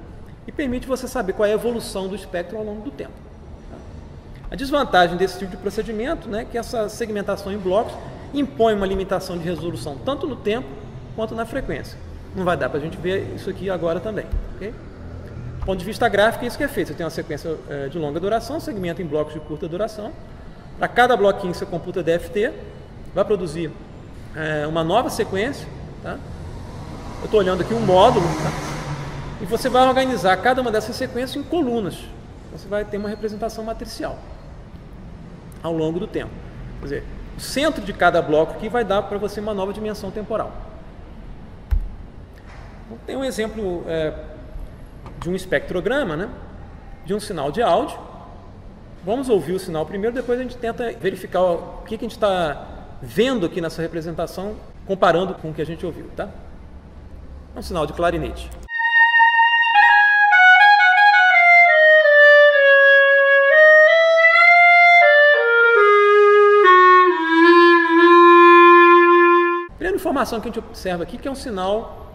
e permite você saber qual é a evolução do espectro ao longo do tempo. A desvantagem desse tipo de procedimento, né, é que essa segmentação em blocos impõe uma limitação de resolução tanto no tempo quanto na frequência. Não vai dar para a gente ver isso aqui agora também. Okay? Do ponto de vista gráfico, é isso que é feito. Você tem uma sequência de longa duração, segmenta em blocos de curta duração. Para cada bloquinho você computa DFT, vai produzir uma nova sequência. Tá? Eu estou olhando aqui um módulo, tá? E você vai organizar cada uma dessas sequências em colunas. Você vai ter uma representação matricial ao longo do tempo. Quer dizer, o centro de cada bloco aqui vai dar para você uma nova dimensão temporal. Então, tem um exemplo de um espectrograma, né, de um sinal de áudio. Vamos ouvir o sinal primeiro, depois a gente tenta verificar o que a gente está vendo aqui nessa representação, comparando com o que a gente ouviu. Tá? É um sinal de clarinete. Primeira informação que a gente observa aqui que é um sinal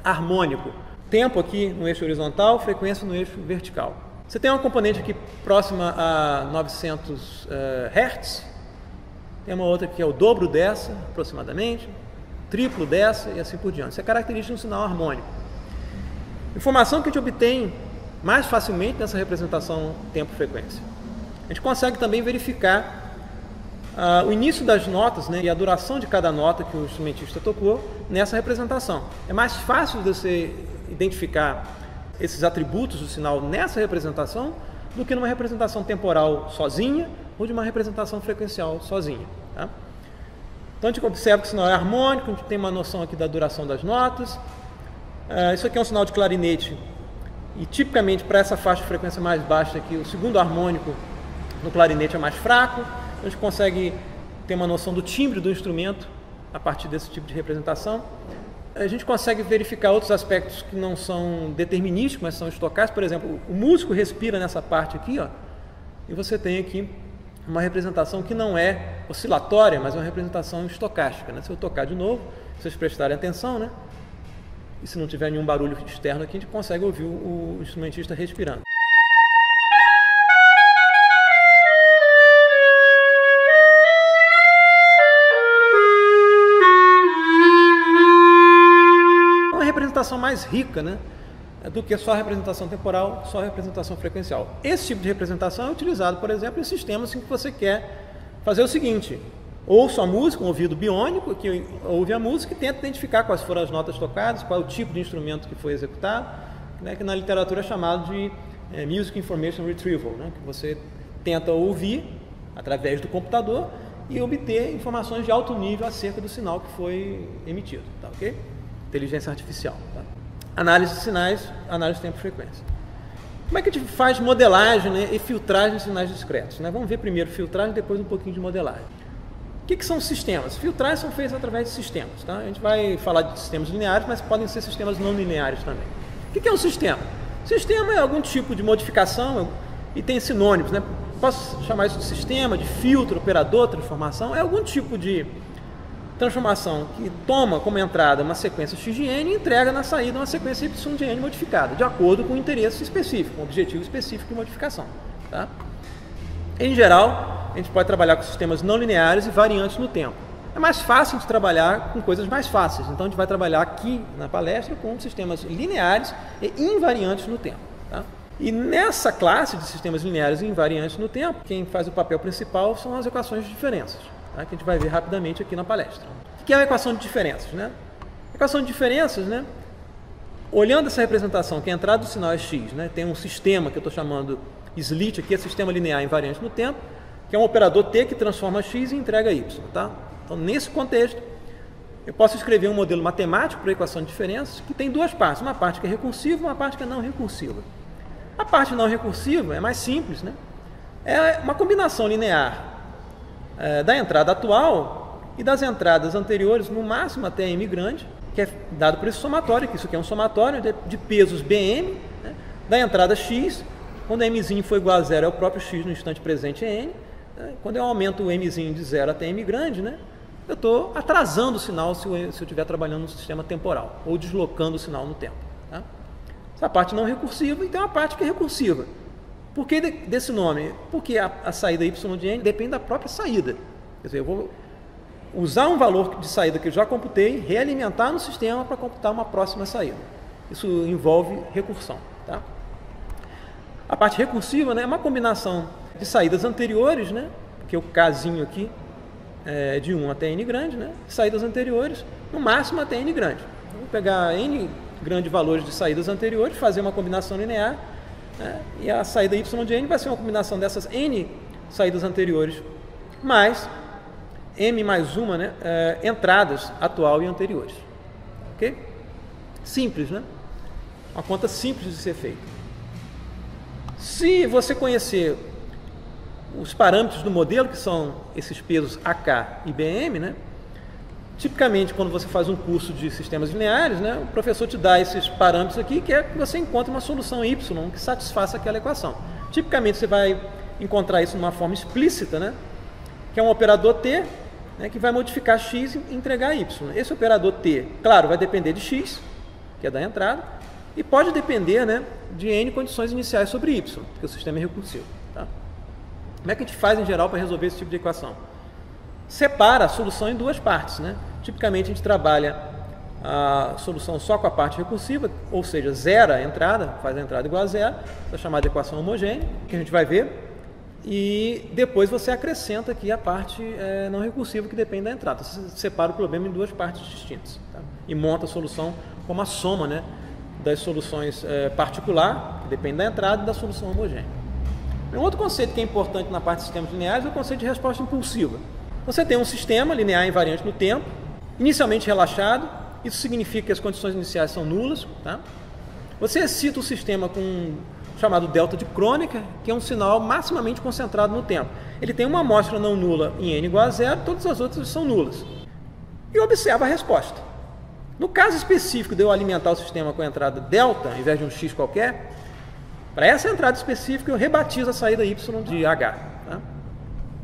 harmônico. Tempo aqui no eixo horizontal, frequência no eixo vertical. Você tem uma componente aqui próxima a 900 Hz, tem uma outra que é o dobro dessa, aproximadamente, triplo dessa e assim por diante. Isso é característica de um sinal harmônico. Informação que a gente obtém mais facilmente nessa representação tempo-frequência. A gente consegue também verificar o início das notas, né, e a duração de cada nota que o instrumentista tocou nessa representação. É mais fácil de você identificar esses atributos do sinal nessa representação do que numa representação temporal sozinha ou de uma representação frequencial sozinha. Tá? Então a gente observa que o sinal é harmônico, a gente tem uma noção aqui da duração das notas. Isso aqui é um sinal de clarinete e tipicamente para essa faixa de frequência mais baixa aqui, o segundo harmônico no clarinete é mais fraco. A gente consegue ter uma noção do timbre do instrumento a partir desse tipo de representação. A gente consegue verificar outros aspectos que não são determinísticos, mas são estocásticos. Por exemplo, o músico respira nessa parte aqui, ó, e você tem aqui uma representação que não é oscilatória, mas é uma representação estocástica. Né? Se eu tocar de novo, se vocês prestarem atenção, né? E se não tiver nenhum barulho externo aqui, a gente consegue ouvir o instrumentista respirando. representação mais rica, né, do que só a representação temporal, só a representação frequencial. Esse tipo de representação é utilizado, por exemplo, em sistemas em que você quer fazer o seguinte: ouço a música, um ouvido biônico, que ouve a música e tenta identificar quais foram as notas tocadas, qual é o tipo de instrumento que foi executado, né, que na literatura é chamado de Music Information Retrieval, né, que você tenta ouvir através do computador e obter informações de alto nível acerca do sinal que foi emitido, tá, ok? Inteligência artificial. Tá? Análise de sinais, análise de tempo e frequência. Como é que a gente faz modelagem, né, e filtragem de sinais discretos? Né? Vamos ver primeiro filtragem, depois um pouquinho de modelagem. O que são sistemas? Filtragens são feitas através de sistemas. Tá? A gente vai falar de sistemas lineares, mas podem ser sistemas não lineares também. O que é um sistema? Sistema é algum tipo de modificação e tem sinônimos, né? Posso chamar isso de sistema, de filtro, operador, transformação. É algum tipo de transformação que toma como entrada uma sequência x de n e entrega na saída uma sequência y de n modificada, de acordo com um interesse específico, um objetivo específico de modificação. Tá? Em geral, a gente pode trabalhar com sistemas não lineares e variantes no tempo. É mais fácil de trabalhar com coisas mais fáceis, então a gente vai trabalhar aqui na palestra com sistemas lineares e invariantes no tempo. Tá? E nessa classe de sistemas lineares e invariantes no tempo, quem faz o papel principal são as equações de diferenças, tá? Que a gente vai ver rapidamente aqui na palestra. O que é uma equação de diferenças? Né? Equação de diferenças, né? Olhando essa representação, que a entrada do sinal é x, né? Tem um sistema que eu estou chamando SLIT, aqui é sistema linear invariante no tempo, que é um operador t que transforma x e entrega y. Tá? Então, nesse contexto, eu posso escrever um modelo matemático para a equação de diferenças que tem duas partes, uma parte que é recursiva e uma parte que é não recursiva. A parte não recursiva é mais simples, né? É uma combinação linear da entrada atual e das entradas anteriores, no máximo até m grande, que é dado por esse somatório, que isso aqui é um somatório de pesos bm, né, da entrada x, quando mzinho for igual a zero é o próprio x no instante presente é n, né, quando eu aumento o mzinho de zero até m grande, né, eu estou atrasando o sinal se eu estiver trabalhando no sistema temporal, ou deslocando o sinal no tempo. Tá? Essa parte não recursiva e tem uma parte que é recursiva. Por que desse nome? Porque a saída y de n depende da própria saída. Quer dizer, eu vou usar um valor de saída que eu já computei, realimentar no sistema para computar uma próxima saída. Isso envolve recursão. Tá? A parte recursiva, né, é uma combinação de saídas anteriores, né, porque o casinho aqui é de 1 até n grande, né, saídas anteriores, no máximo até n grande. Então, vou pegar n grandes valores de saídas anteriores, fazer uma combinação linear, né, e a saída y de n vai ser uma combinação dessas n saídas anteriores mais m mais uma, né, entradas atual e anteriores. Ok? Simples, né? Uma conta simples de ser feita. Se você conhecer os parâmetros do modelo, que são esses pesos AK e BM, né, tipicamente quando você faz um curso de sistemas lineares, né, o professor te dá esses parâmetros aqui, que é que você encontra uma solução y que satisfaça aquela equação. Tipicamente você vai encontrar isso numa forma explícita, né, que é um operador t, né, que vai modificar x e entregar y. Esse operador t, claro, vai depender de x, que é da entrada, e pode depender, né, de n condições iniciais sobre y, porque o sistema é recursivo. Tá? Como é que a gente faz em geral para resolver esse tipo de equação? Separa a solução em duas partes. Né? Tipicamente a gente trabalha a solução só com a parte recursiva, ou seja, zera a entrada, faz a entrada igual a zero, é chamada equação homogênea, que a gente vai ver, e depois você acrescenta aqui a parte não recursiva que depende da entrada. Você separa o problema em duas partes distintas, tá? E monta a solução como a soma, né, das soluções particular, que depende da entrada, e da solução homogênea. Um outro conceito que é importante na parte de sistemas lineares é o conceito de resposta impulsiva. Você tem um sistema linear invariante no tempo, inicialmente relaxado, isso significa que as condições iniciais são nulas. Tá? Você excita o sistema com um chamado delta de Kronecker, que é um sinal maximamente concentrado no tempo. Ele tem uma amostra não nula em n igual a zero, todas as outras são nulas. E observa a resposta. No caso específico de eu alimentar o sistema com a entrada delta, ao invés de um x qualquer, para essa entrada específica eu rebatizo a saída y de h. Tá?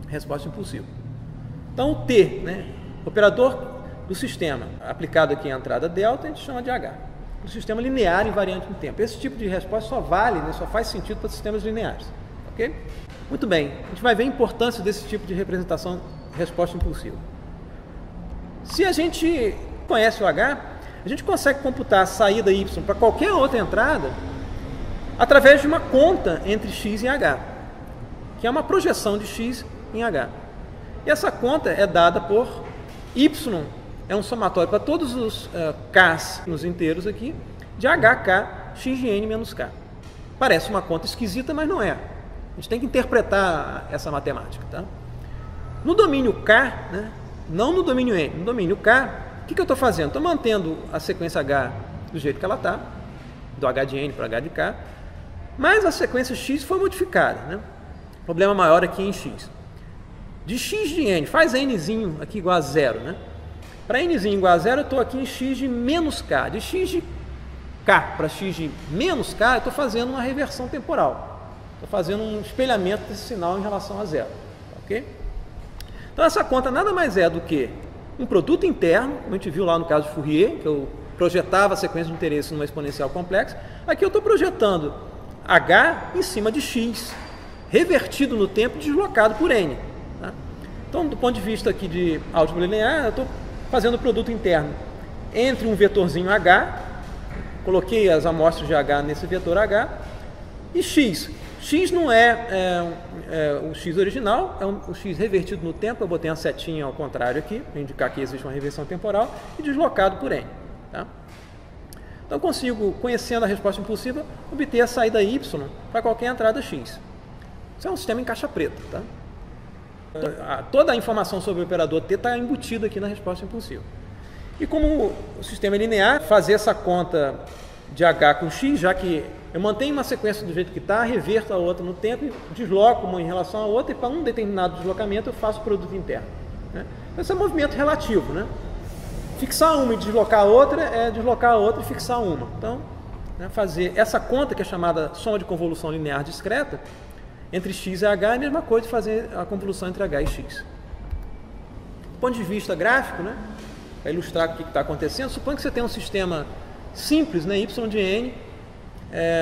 Resposta impulsiva. Então o t, né, operador do sistema, aplicado aqui à entrada delta, a gente chama de h. O sistema linear invariante no tempo. Esse tipo de resposta só vale, né, só faz sentido para sistemas lineares. Ok? Muito bem, a gente vai ver a importância desse tipo de representação resposta impulsiva. Se a gente conhece o h, A gente consegue computar a saída y para qualquer outra entrada através de uma conta entre x e h, que é uma projeção de x em h. E essa conta é dada por y, é um somatório para todos os k's nos inteiros aqui, de hk x de n menos k. Parece uma conta esquisita, mas não é. A gente tem que interpretar essa matemática. Tá? No domínio k, né, não no domínio n, no domínio k, o que eu estou fazendo? Estou mantendo a sequência h do jeito que ela está, do h de n para h de k, mas a sequência x foi modificada. Né? O problema maior aqui em x. De x de n, faz nzinho aqui igual a zero. Né? Para nzinho igual a zero, eu estou aqui em x de menos k. De x de k para x de menos k, eu estou fazendo uma reversão temporal. Estou fazendo um espelhamento desse sinal em relação a zero. Ok? Então, essa conta nada mais é do que um produto interno, como a gente viu lá no caso de Fourier, que eu projetava a sequência de interesse numa exponencial complexa. Aqui eu estou projetando h em cima de x, revertido no tempo e deslocado por n. Tá? Então, do ponto de vista aqui de álgebra linear, eu estou fazendo o produto interno entre um vetorzinho h, coloquei as amostras de h nesse vetor h, e x. X não é o x original, é o x revertido no tempo. Eu botei uma setinha ao contrário aqui, para indicar que existe uma reversão temporal, e deslocado por n. Tá? Então, eu consigo, conhecendo a resposta impulsiva, obter a saída y para qualquer entrada x. Isso é um sistema em caixa preta. Tá? Toda a informação sobre o operador t está embutida aqui na resposta impulsiva. E como o sistema é linear, fazer essa conta de h com x, já que eu mantenho uma sequência do jeito que está, reverto a outra no tempo e desloco uma em relação à outra, e para um determinado deslocamento eu faço o produto interno. Né? Esse é um movimento relativo. Né? Fixar uma e deslocar a outra é deslocar a outra e fixar uma. Então, né, fazer essa conta, que é chamada soma de convolução linear discreta, entre x e h, é a mesma coisa de fazer a convolução entre h e x. Do ponto de vista gráfico, né, para ilustrar o que está acontecendo, suponha que você tem um sistema simples, né, y de n,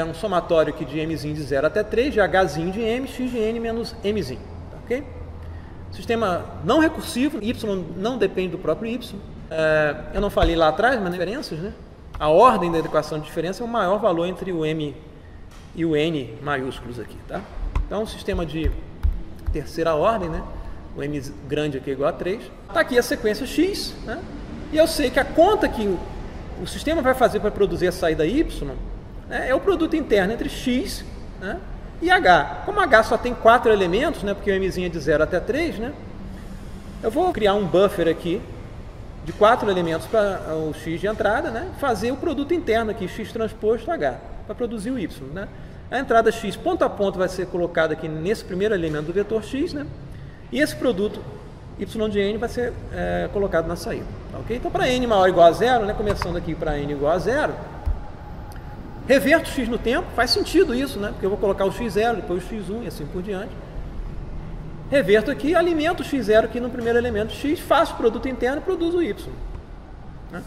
um somatório aqui de mzinho de 0 até 3, de hzinho de m, x de n menos mzinho. Tá, ok? Sistema não recursivo, y não depende do próprio y. Eu não falei lá atrás, mas diferenças, né? A ordem da equação de diferença é o maior valor entre o m e o n maiúsculos aqui. Tá? Então, um sistema de terceira ordem, né? O m grande aqui é igual a 3. Está aqui a sequência x, né? E eu sei que a conta que o sistema vai fazer para produzir a saída y, né, é o produto interno entre x, né, e h. Como h só tem 4 elementos, né, porque o mzinho é de 0 até 3, né, eu vou criar um buffer aqui de 4 elementos para o x de entrada, né, fazer o produto interno aqui, x transposto h, para produzir o y. Né. A entrada x ponto a ponto vai ser colocada aqui nesse primeiro elemento do vetor x, né, e esse produto y de n vai ser colocado na saída. Okay? Então, para n maior ou igual a 0, né, começando aqui para n igual a 0, reverto x no tempo, faz sentido isso, né, porque eu vou colocar o x0, depois o x1 e assim por diante. Reverto aqui, alimento o x0 aqui no primeiro elemento x, faço o produto interno e produzo o y. Né?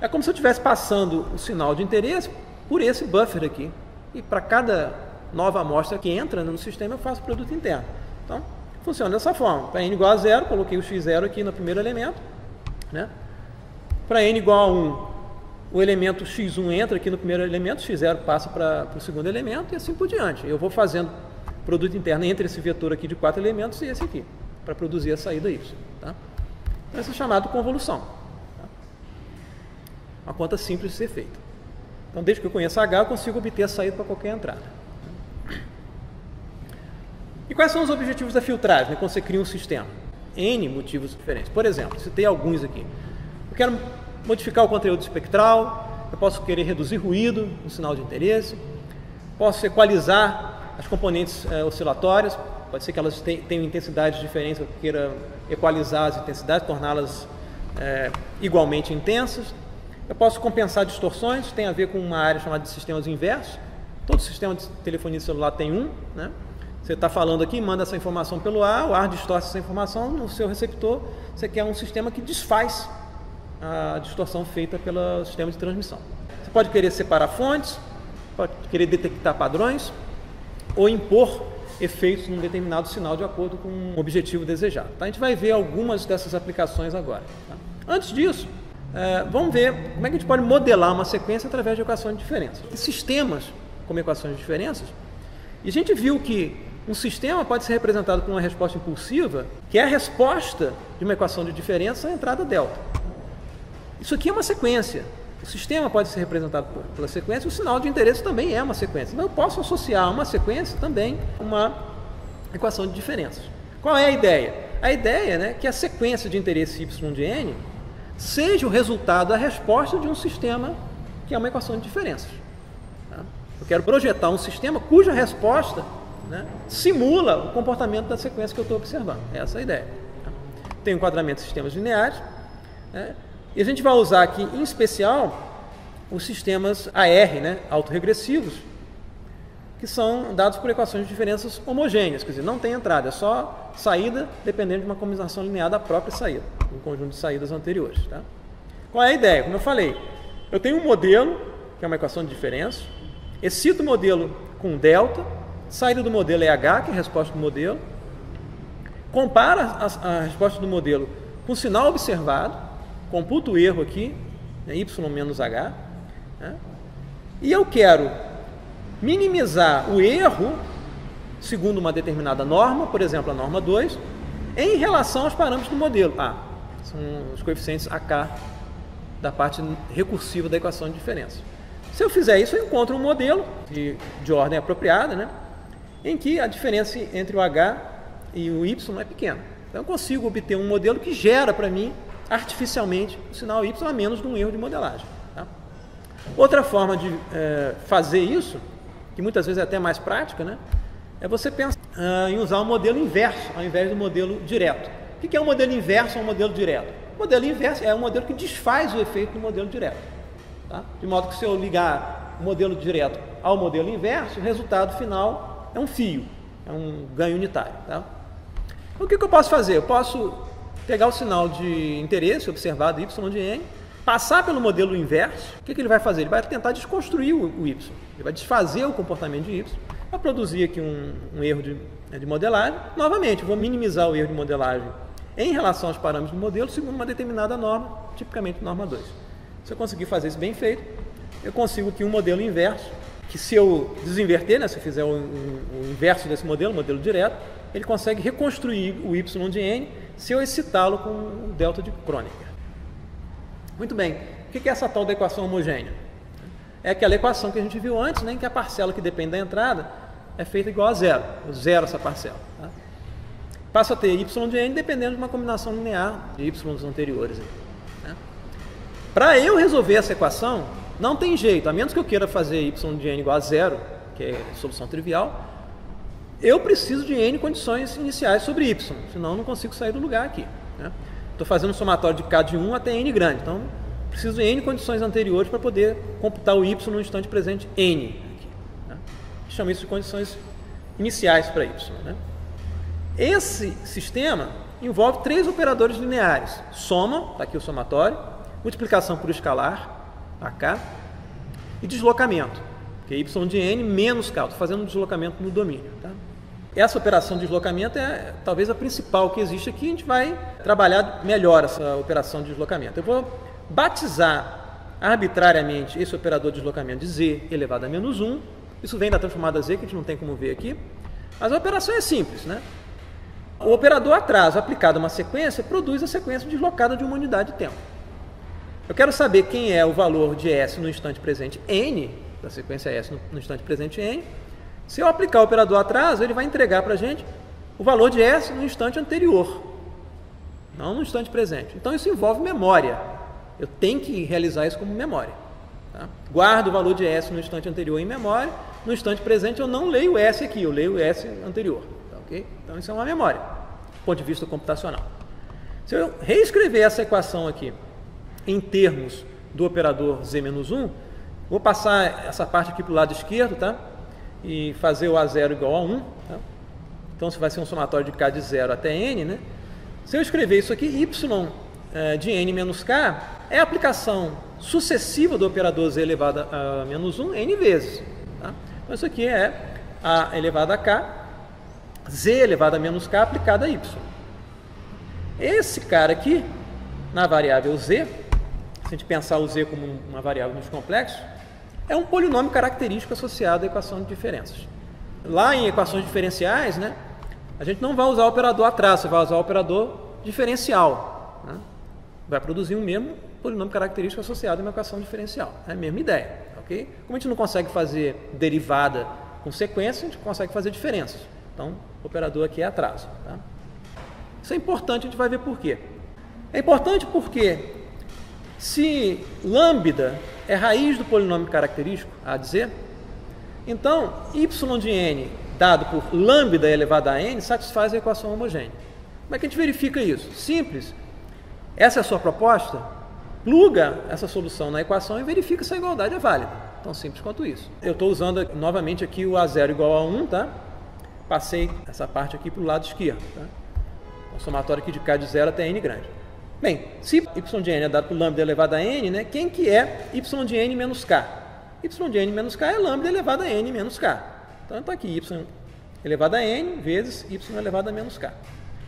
É como se eu estivesse passando o sinal de interesse por esse buffer aqui. E para cada nova amostra que entra no sistema, eu faço o produto interno. Então, funciona dessa forma. Para n igual a 0, coloquei o x0 aqui no primeiro elemento. Né? Para n igual a 1, o elemento x1 entra aqui no primeiro elemento, x0 passa para o segundo elemento e assim por diante. Eu vou fazendo produto interno entre esse vetor aqui de 4 elementos e esse aqui, para produzir a saída y. Tá? Então, isso é chamado convolução. Tá? Uma conta simples de ser feita. Então, desde que eu conheça h, eu consigo obter a saída para qualquer entrada. E quais são os objetivos da filtragem, né, quando você cria um sistema? N motivos diferentes. Por exemplo, citei alguns aqui. Eu quero modificar o conteúdo espectral, eu posso querer reduzir ruído no sinal de interesse, posso equalizar as componentes oscilatórias, pode ser que elas tenham intensidades diferentes, eu queira equalizar as intensidades, torná-las igualmente intensas. Eu posso compensar distorções, tem a ver com uma área chamada de sistemas inversos. Todo sistema de telefonia celular tem um, né? Você está falando aqui, manda essa informação pelo ar, o ar distorce essa informação no seu receptor. Você quer um sistema que desfaz a distorção feita pelo sistema de transmissão. Você pode querer separar fontes, pode querer detectar padrões ou impor efeitos num determinado sinal de acordo com o objetivo desejado. Tá? A gente vai ver algumas dessas aplicações agora. Tá? Antes disso, vamos ver como é que a gente pode modelar uma sequência através de equações de diferenças. Tem sistemas como equações de diferenças, e a gente viu que um sistema pode ser representado por uma resposta impulsiva, que é a resposta de uma equação de diferença à entrada delta. Isso aqui é uma sequência. O sistema pode ser representado pela sequência, o sinal de interesse também é uma sequência. Então eu posso associar a uma sequência também uma equação de diferenças. Qual é a ideia? A ideia é, né, que a sequência de interesse y de n seja o resultado da resposta de um sistema que é uma equação de diferenças. Tá? Eu quero projetar um sistema cuja resposta, né, simula o comportamento da sequência que eu estou observando. Essa é a ideia. Tá? Tem um enquadramento de sistemas lineares, né, e a gente vai usar aqui, em especial, os sistemas AR, né, autorregressivos, que são dados por equações de diferenças homogêneas, quer dizer, não tem entrada, é só saída dependendo de uma combinação linear da própria saída, um conjunto de saídas anteriores. Tá? Qual é a ideia? Como eu falei, eu tenho um modelo, que é uma equação de diferença, excito o modelo com delta, saída do modelo é H, que é a resposta do modelo, compara a resposta do modelo com o sinal observado, computo o erro aqui, né, y menos H, né, e eu quero minimizar o erro segundo uma determinada norma, por exemplo, a norma 2, em relação aos parâmetros do modelo. São os coeficientes AK da parte recursiva da equação de diferença. Se eu fizer isso, eu encontro um modelo de ordem apropriada, né, em que a diferença entre o H e o Y é pequena. Então eu consigo obter um modelo que gera para mim artificialmente o sinal Y a menos de um erro de modelagem. Tá? Outra forma de fazer isso, que muitas vezes é até mais prática, né, é você pensar em usar um modelo inverso ao invés do modelo direto. O que é um modelo inverso ou um modelo direto? O modelo inverso é um modelo que desfaz o efeito do modelo direto. Tá? De modo que se eu ligar o modelo direto ao modelo inverso, o resultado final é um fio, é um ganho unitário. Tá? O que eu posso fazer? Eu posso pegar o sinal de interesse observado y de n, passar pelo modelo inverso. O que ele vai fazer? Ele vai tentar desconstruir o y, ele vai desfazer o comportamento de y, vai produzir aqui um erro de modelagem. Novamente, eu vou minimizar o erro de modelagem em relação aos parâmetros do modelo segundo uma determinada norma, tipicamente norma 2. Se eu conseguir fazer isso bem feito, eu consigo que um modelo inverso, que se eu desinverter, né, se eu fizer o inverso desse modelo, o modelo direto, ele consegue reconstruir o y de n se eu excitá-lo com o delta de Kronecker. Muito bem, o que é essa tal da equação homogênea? É aquela equação que a gente viu antes, né, em que a parcela que depende da entrada é feita igual a zero, eu zero essa parcela. Tá? Passo a ter y de n dependendo de uma combinação linear de y's anteriores. Né? Para eu resolver essa equação, não tem jeito, a menos que eu queira fazer y de n igual a zero, que é solução trivial, eu preciso de n condições iniciais sobre y, senão eu não consigo sair do lugar aqui. Estou fazendo um somatório de k de 1 até n grande, então preciso de n condições anteriores para poder computar o y no instante presente n. Aqui, né? Chamo isso de condições iniciais para y. Né? Esse sistema envolve 3 operadores lineares: soma, está aqui o somatório, multiplicação por escalar, AK, e deslocamento, que é y de n menos k. Estou fazendo um deslocamento no domínio. Tá? Essa operação de deslocamento é talvez a principal que existe aqui. A gente vai trabalhar melhor essa operação de deslocamento. Eu vou batizar arbitrariamente esse operador de deslocamento de z elevado a menos 1. Isso vem da transformada z, que a gente não tem como ver aqui. Mas a operação é simples, né? O operador atraso aplicado a uma sequência produz a sequência deslocada de uma unidade de tempo. Eu quero saber quem é o valor de S no instante presente n, da sequência S no instante presente n. Se eu aplicar o operador atraso, ele vai entregar para a gente o valor de S no instante anterior, não no instante presente. Então isso envolve memória. Eu tenho que realizar isso como memória. Tá? Guardo o valor de S no instante anterior em memória. No instante presente eu não leio S aqui, eu leio S anterior. Tá, okay? Então isso é uma memória, do ponto de vista computacional. Se eu reescrever essa equação aqui em termos do operador z-1, vou passar essa parte aqui para o lado esquerdo, tá? E fazer o A0 igual a 1. Tá? Então isso vai ser um somatório de k de 0 até n. Né? Se eu escrever isso aqui, y de n menos k é a aplicação sucessiva do operador z elevado a menos 1 n vezes. Tá? Então isso aqui é a elevado a k, z elevado a menos k aplicado a y. Esse cara aqui, na variável z, a gente pensar o z como uma variável nos complexos, é um polinômio característico associado à equação de diferenças. Lá em equações diferenciais, né, a gente não vai usar o operador atrás, você vai usar o operador diferencial, né? Vai produzir um mesmo polinômio característico associado a uma equação diferencial. É a mesma ideia, ok? Como a gente não consegue fazer derivada com sequência, a gente consegue fazer diferenças. Então, o operador aqui é atraso. Tá? Isso é importante, a gente vai ver por quê. É importante porque se lambda é raiz do polinômio característico, a de z, então y de n dado por lambda elevado a n satisfaz a equação homogênea. Como é que a gente verifica isso? Simples. Essa é a sua proposta? Pluga essa solução na equação e verifica se a igualdade é válida. Tão simples quanto isso. Eu estou usando novamente aqui o A0 igual a 1, tá? Passei essa parte aqui para o lado esquerdo. Tá? O somatório aqui de k de 0 até n grande. Bem, se y de n é dado por lambda elevado a n, né, quem que é y de n menos k? Y de n menos k é lambda elevado a n menos k. Então está aqui y elevado a n vezes y elevado a menos k.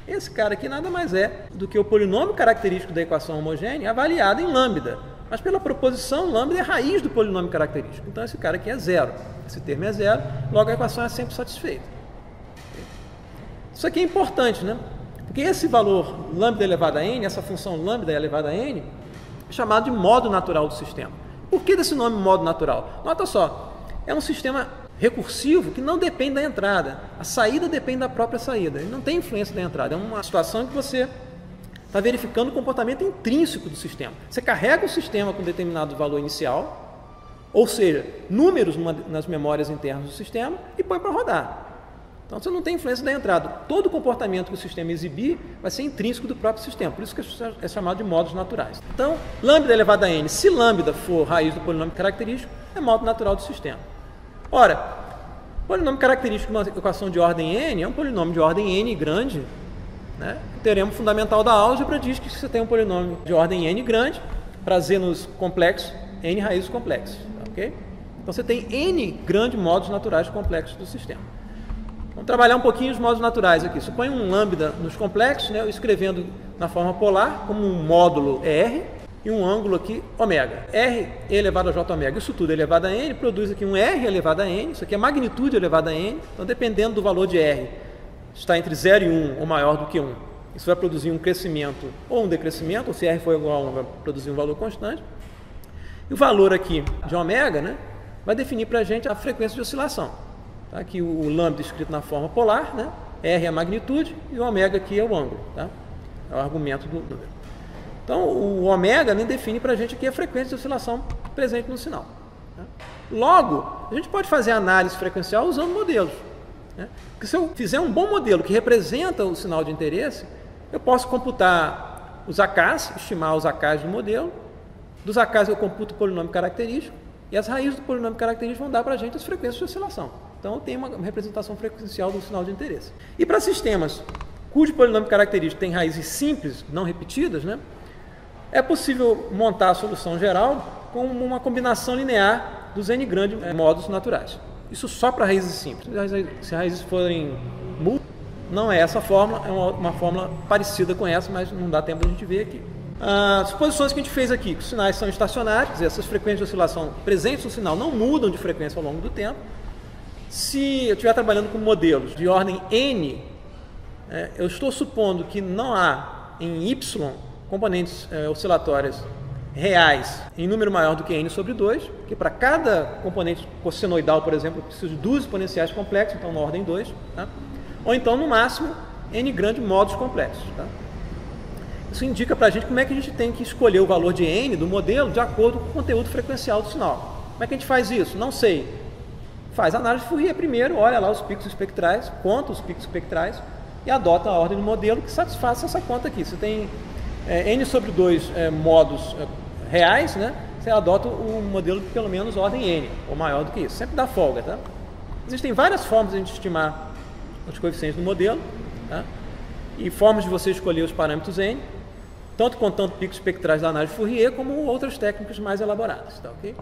Esse cara aqui nada mais é do que o polinômio característico da equação homogênea avaliado em lambda. Mas pela proposição, lambda é raiz do polinômio característico. Então esse cara aqui é zero. Esse termo é zero, logo a equação é sempre satisfeita. Isso aqui é importante, né? Porque esse valor lambda elevado a n, essa função lambda elevada a n, é chamado de modo natural do sistema. Por que desse nome modo natural? Nota só, é um sistema recursivo que não depende da entrada. A saída depende da própria saída. Ele não tem influência da entrada. É uma situação que você está verificando o comportamento intrínseco do sistema. Você carrega o sistema com determinado valor inicial, ou seja, números nas memórias internas do sistema, e põe para rodar. Então você não tem influência da entrada. Todo o comportamento que o sistema exibir vai ser intrínseco do próprio sistema. Por isso que é chamado de modos naturais. Então, lambda elevado a n, se lambda for raiz do polinômio característico, é modo natural do sistema. Ora, polinômio característico de uma equação de ordem n é um polinômio de ordem n grande, né? O teorema fundamental da álgebra diz que se você tem um polinômio de ordem n grande, para z nos complexos, n raízes complexas. Okay? Então você tem n grandes modos naturais complexos do sistema. Vamos trabalhar um pouquinho os modos naturais aqui. Suponha um lambda nos complexos, né, escrevendo na forma polar, como um módulo R, e um ângulo aqui, ômega. R elevado a j ômega, isso tudo elevado a n, produz aqui um R elevado a n, isso aqui é magnitude elevada a n, então dependendo do valor de R, está entre 0 e 1 ou maior do que 1, isso vai produzir um crescimento ou um decrescimento, ou se R for igual a 1, vai produzir um valor constante. E o valor aqui de ômega, né, vai definir para a gente a frequência de oscilação. Tá? Aqui o lambda escrito na forma polar, né? R é a magnitude e o ômega aqui é o ângulo. Tá? É o argumento do número. Então, o ômega, né, define para a gente aqui a frequência de oscilação presente no sinal. Tá? Logo, a gente pode fazer análise frequencial usando modelos. Né? Porque se eu fizer um bom modelo que representa o sinal de interesse, eu posso computar os AKs, estimar os AKs do modelo. Dos AKs eu computo o polinômio característico e as raízes do polinômio característico vão dar para a gente as frequências de oscilação. Então, eu tenho uma representação frequencial do sinal de interesse. E para sistemas cujo polinômio característico tem raízes simples, não repetidas, né, é possível montar a solução geral com uma combinação linear dos n grandes modos naturais. Isso só para raízes simples. Se raízes forem múltiplas, não é essa fórmula, é uma fórmula parecida com essa, mas não dá tempo de a gente ver aqui. As suposições que a gente fez aqui, que os sinais são estacionários, quer dizer, essas frequências de oscilação presentes no sinal não mudam de frequência ao longo do tempo. Se eu estiver trabalhando com modelos de ordem n, eu estou supondo que não há em y componentes oscilatórias reais em número maior do que n sobre 2, porque para cada componente cossenoidal, por exemplo, eu preciso de duas exponenciais complexas, então na ordem 2, tá? Ou então, no máximo, n grandes modos complexos. Tá? Isso indica para a gente como é que a gente tem que escolher o valor de n do modelo de acordo com o conteúdo frequencial do sinal. Como é que a gente faz isso? Não sei. Faz análise de Fourier primeiro, olha lá os picos espectrais, conta os picos espectrais e adota a ordem do modelo que satisfaça essa conta aqui. Você tem n sobre 2 modos reais, né? Você adota um modelo de pelo menos ordem n, ou maior do que isso. Sempre dá folga, tá? Existem várias formas de a gente estimar os coeficientes do modelo, tá? E formas de você escolher os parâmetros n, tanto contando picos espectrais da análise de Fourier, como outras técnicas mais elaboradas, tá, ok?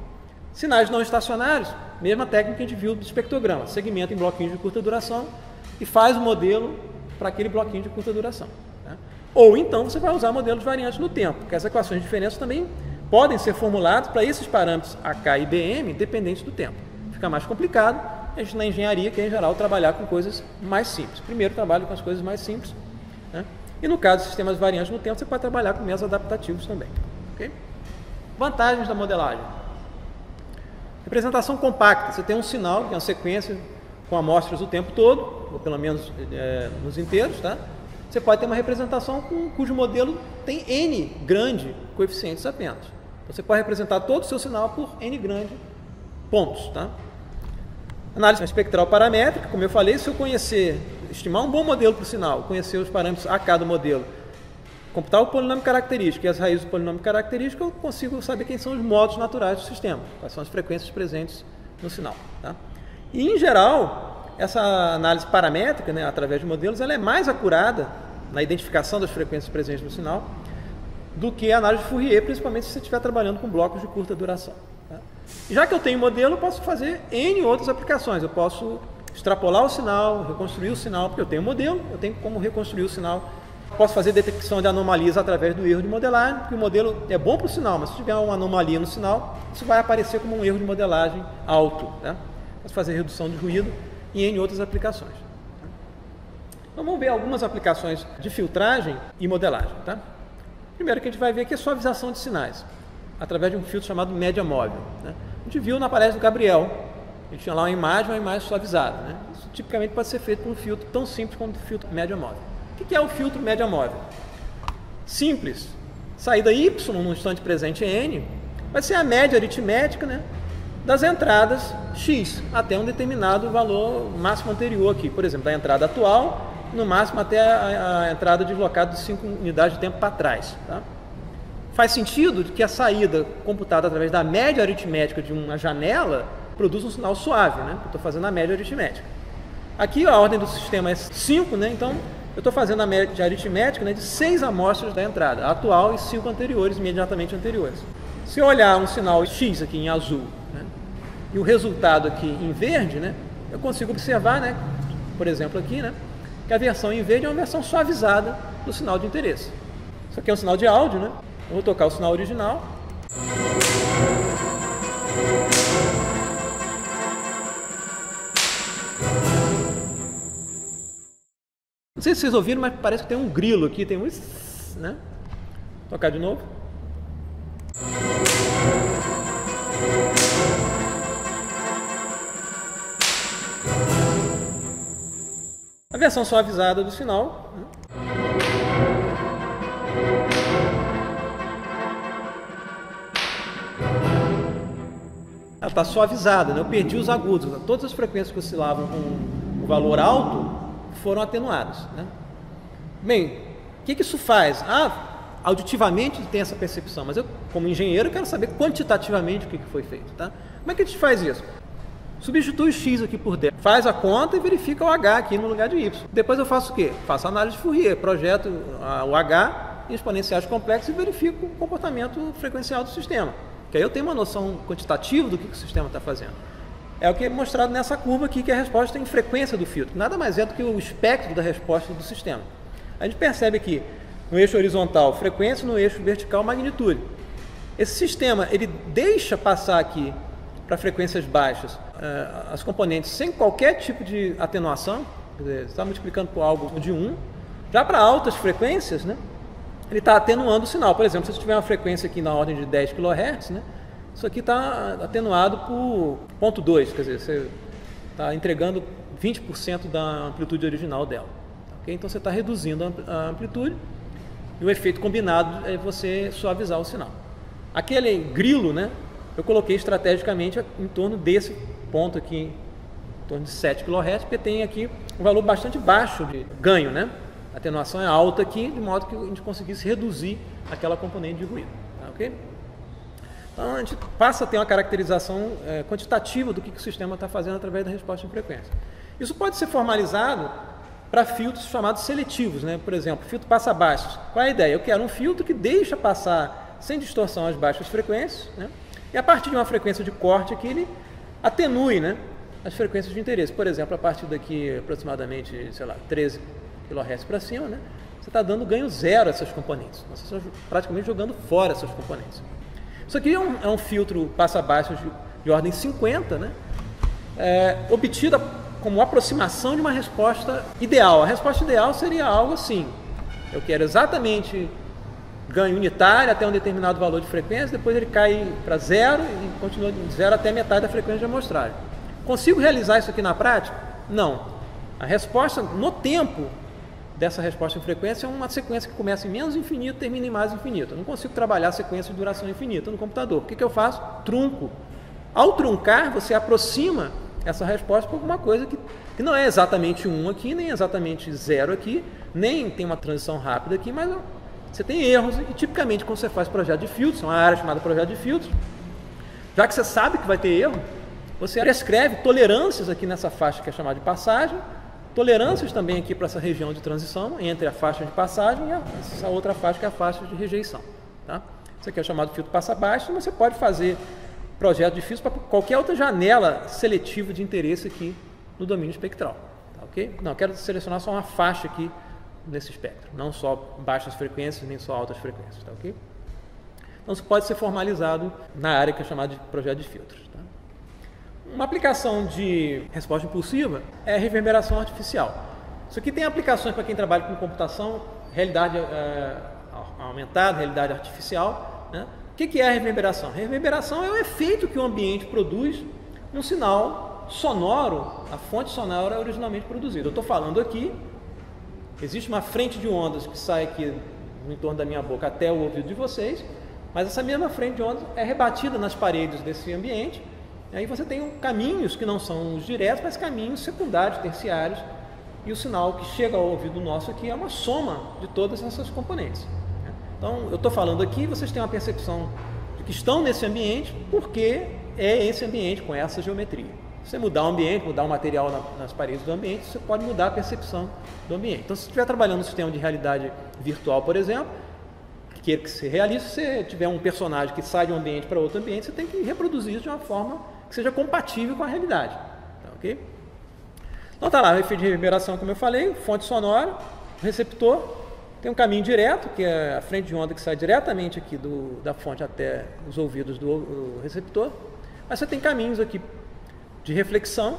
Sinais não estacionários, mesma técnica que a gente viu do espectrograma, segmenta em bloquinhos de curta duração e faz o modelo para aquele bloquinho de curta duração. Tá? Ou então você vai usar modelos variantes no tempo, porque as equações de diferença também podem ser formulados para esses parâmetros AK e BM dependentes do tempo. Fica mais complicado, a gente na engenharia quer em geral trabalhar com coisas mais simples. Primeiro trabalho com as coisas mais simples, né? E no caso de sistemas variantes no tempo, você pode trabalhar com métodos adaptativos também. Okay? Vantagens da modelagem. Representação compacta, você tem um sinal, que é uma sequência com amostras o tempo todo, ou pelo menos nos inteiros, tá? Você pode ter uma representação cujo modelo tem N grande coeficientes apenas. Então, você pode representar todo o seu sinal por N grande pontos. Tá? Análise espectral paramétrica, como eu falei, se eu estimar um bom modelo para o sinal, conhecer os parâmetros AK do modelo, computar o polinômio característico e as raízes do polinômio característico, eu consigo saber quem são os modos naturais do sistema, quais são as frequências presentes no sinal. Tá? E, em geral, essa análise paramétrica, né, através de modelos, ela é mais acurada na identificação das frequências presentes no sinal do que a análise de Fourier, principalmente se você estiver trabalhando com blocos de curta duração. Tá? E já que eu tenho modelo, eu posso fazer N outras aplicações. Eu posso extrapolar o sinal, reconstruir o sinal, porque eu tenho modelo, eu tenho como reconstruir o sinal. Posso fazer detecção de anomalias através do erro de modelagem, porque o modelo é bom para o sinal, mas se tiver uma anomalia no sinal, isso vai aparecer como um erro de modelagem alto. Tá? Posso fazer redução de ruído e N outras aplicações. Então vamos ver algumas aplicações de filtragem e modelagem. Tá? Primeiro que a gente vai ver aqui é suavização de sinais, através de um filtro chamado média móvel. Né? A gente viu na palestra do Gabriel, a gente tinha lá uma imagem suavizada. Né? Isso tipicamente pode ser feito por um filtro tão simples quanto o filtro média móvel. O que é o filtro média móvel? Simples. Saída Y no instante presente N vai ser a média aritmética, né, das entradas X até um determinado valor máximo anterior aqui. Por exemplo, da entrada atual, no máximo até a entrada deslocada de 5 unidades de tempo para trás. Tá? Faz sentido que a saída computada através da média aritmética de uma janela produza um sinal suave, né? Eu estou fazendo a média aritmética. Aqui a ordem do sistema é 5, né? Então eu estou fazendo a média aritmética, né, de 6 amostras da entrada, a atual e 5 anteriores, imediatamente anteriores. Se eu olhar um sinal X aqui em azul, né, e o resultado aqui em verde, né, eu consigo observar, né, por exemplo aqui, né, que a versão em verde é uma versão suavizada do sinal de interesse. Isso aqui é um sinal de áudio, né? Eu vou tocar o sinal original. Não sei se vocês ouviram, mas parece que tem um grilo aqui, tem um... né? Vou tocar de novo. A versão suavizada do sinal. Né? Ela está suavizada, né? Eu perdi os agudos. Né? Todas as frequências que oscilavam com o valor alto foram atenuadas. Né? Bem, o que isso faz? Auditivamente tem essa percepção, mas eu, como engenheiro, quero saber quantitativamente o que foi feito. Tá? Como é que a gente faz isso? Substitui o X aqui por 10, faz a conta e verifica o H aqui no lugar de Y. Depois eu faço o quê? Faço a análise de Fourier, projeto o H em exponenciais complexos e verifico o comportamento frequencial do sistema. Que aí eu tenho uma noção quantitativa do que o sistema está fazendo. É o que é mostrado nessa curva aqui, que é a resposta em frequência do filtro. Nada mais é do que o espectro da resposta do sistema. A gente percebe aqui, no eixo horizontal, frequência, no eixo vertical, magnitude. Esse sistema, ele deixa passar aqui para frequências baixas as componentes sem qualquer tipo de atenuação, quer dizer, está multiplicando por algo de 1. Já para altas frequências, né, ele está atenuando o sinal. Por exemplo, se você tiver uma frequência aqui na ordem de 10 kHz, né, isso aqui está atenuado por 0,2, quer dizer, você está entregando 20% da amplitude original dela. Okay? Então você está reduzindo a amplitude e o efeito combinado é você suavizar o sinal. Aquele grilo, né, eu coloquei estrategicamente em torno desse ponto aqui, em torno de 7 kHz, porque tem aqui um valor bastante baixo de ganho, né? A atenuação é alta aqui, de modo que a gente conseguisse reduzir aquela componente de ruído. Tá, ok? Então a gente passa a ter uma caracterização quantitativa do que o sistema está fazendo através da resposta em frequência. Isso pode ser formalizado para filtros chamados seletivos, né? Por exemplo, filtro passa-baixos. Qual é a ideia? Eu quero um filtro que deixa passar sem distorção as baixas frequências, né? E a partir de uma frequência de corte aqui, ele atenue, né, as frequências de interesse. Por exemplo, a partir daqui aproximadamente, sei lá, 13 kHz para cima, né, você está dando ganho zero a essas componentes. Você está praticamente jogando fora essas componentes. Isso aqui é um filtro passa-baixo de ordem 50, né? Obtida como aproximação de uma resposta ideal. A resposta ideal seria algo assim: eu quero exatamente ganho unitário até um determinado valor de frequência, depois ele cai para zero e continua de zero até metade da frequência de amostragem. Consigo realizar isso aqui na prática? Não. A resposta no tempo dessa resposta em frequência é uma sequência que começa em menos infinito e termina em mais infinito. Eu não consigo trabalhar a sequência de duração infinita no computador. O que eu faço? Trunco. Ao truncar, você aproxima essa resposta para alguma coisa que não é exatamente 1 aqui, nem exatamente 0 aqui, nem tem uma transição rápida aqui, mas você tem erros. E tipicamente quando você faz projeto de filtros, uma área chamada projeto de filtros, já que você sabe que vai ter erro, você prescreve tolerâncias aqui nessa faixa que é chamada de passagem, tolerâncias também aqui para essa região de transição entre a faixa de passagem e essa outra faixa que é a faixa de rejeição. Tá? Isso aqui é chamado de filtro passa-baixo, mas você pode fazer projeto de filtros para qualquer outra janela seletiva de interesse aqui no domínio espectral. Tá, ok? Não, eu quero selecionar só uma faixa aqui nesse espectro, não só baixas frequências, nem só altas frequências. Tá, ok? Então isso pode ser formalizado na área que é chamada de projeto de filtros. Tá? Uma aplicação de resposta impulsiva é a reverberação artificial. Isso aqui tem aplicações para quem trabalha com computação, realidade aumentada, realidade artificial. Né? O que é a reverberação? A reverberação é o efeito que o ambiente produz num sinal sonoro, a fonte sonora é originalmente produzida. Eu estou falando aqui, existe uma frente de ondas que sai aqui no entorno da minha boca até o ouvido de vocês, mas essa mesma frente de ondas é rebatida nas paredes desse ambiente. Aí você tem caminhos que não são os diretos, mas caminhos secundários, terciários, e o sinal que chega ao ouvido nosso aqui é uma soma de todas essas componentes. Então, eu estou falando aqui, vocês têm uma percepção de que estão nesse ambiente, porque é esse ambiente com essa geometria. Se você mudar o ambiente, mudar o material nas paredes do ambiente, você pode mudar a percepção do ambiente. Então, se você estiver trabalhando no sistema de realidade virtual, por exemplo, que queira que se realize, se você tiver um personagem que sai de um ambiente para outro ambiente, você tem que reproduzir isso de uma forma que seja compatível com a realidade. Tá, ok? Então está lá, o efeito de reverberação, como eu falei, fonte sonora, receptor, tem um caminho direto, que é a frente de onda que sai diretamente aqui da fonte até os ouvidos do receptor, mas você tem caminhos aqui de reflexão,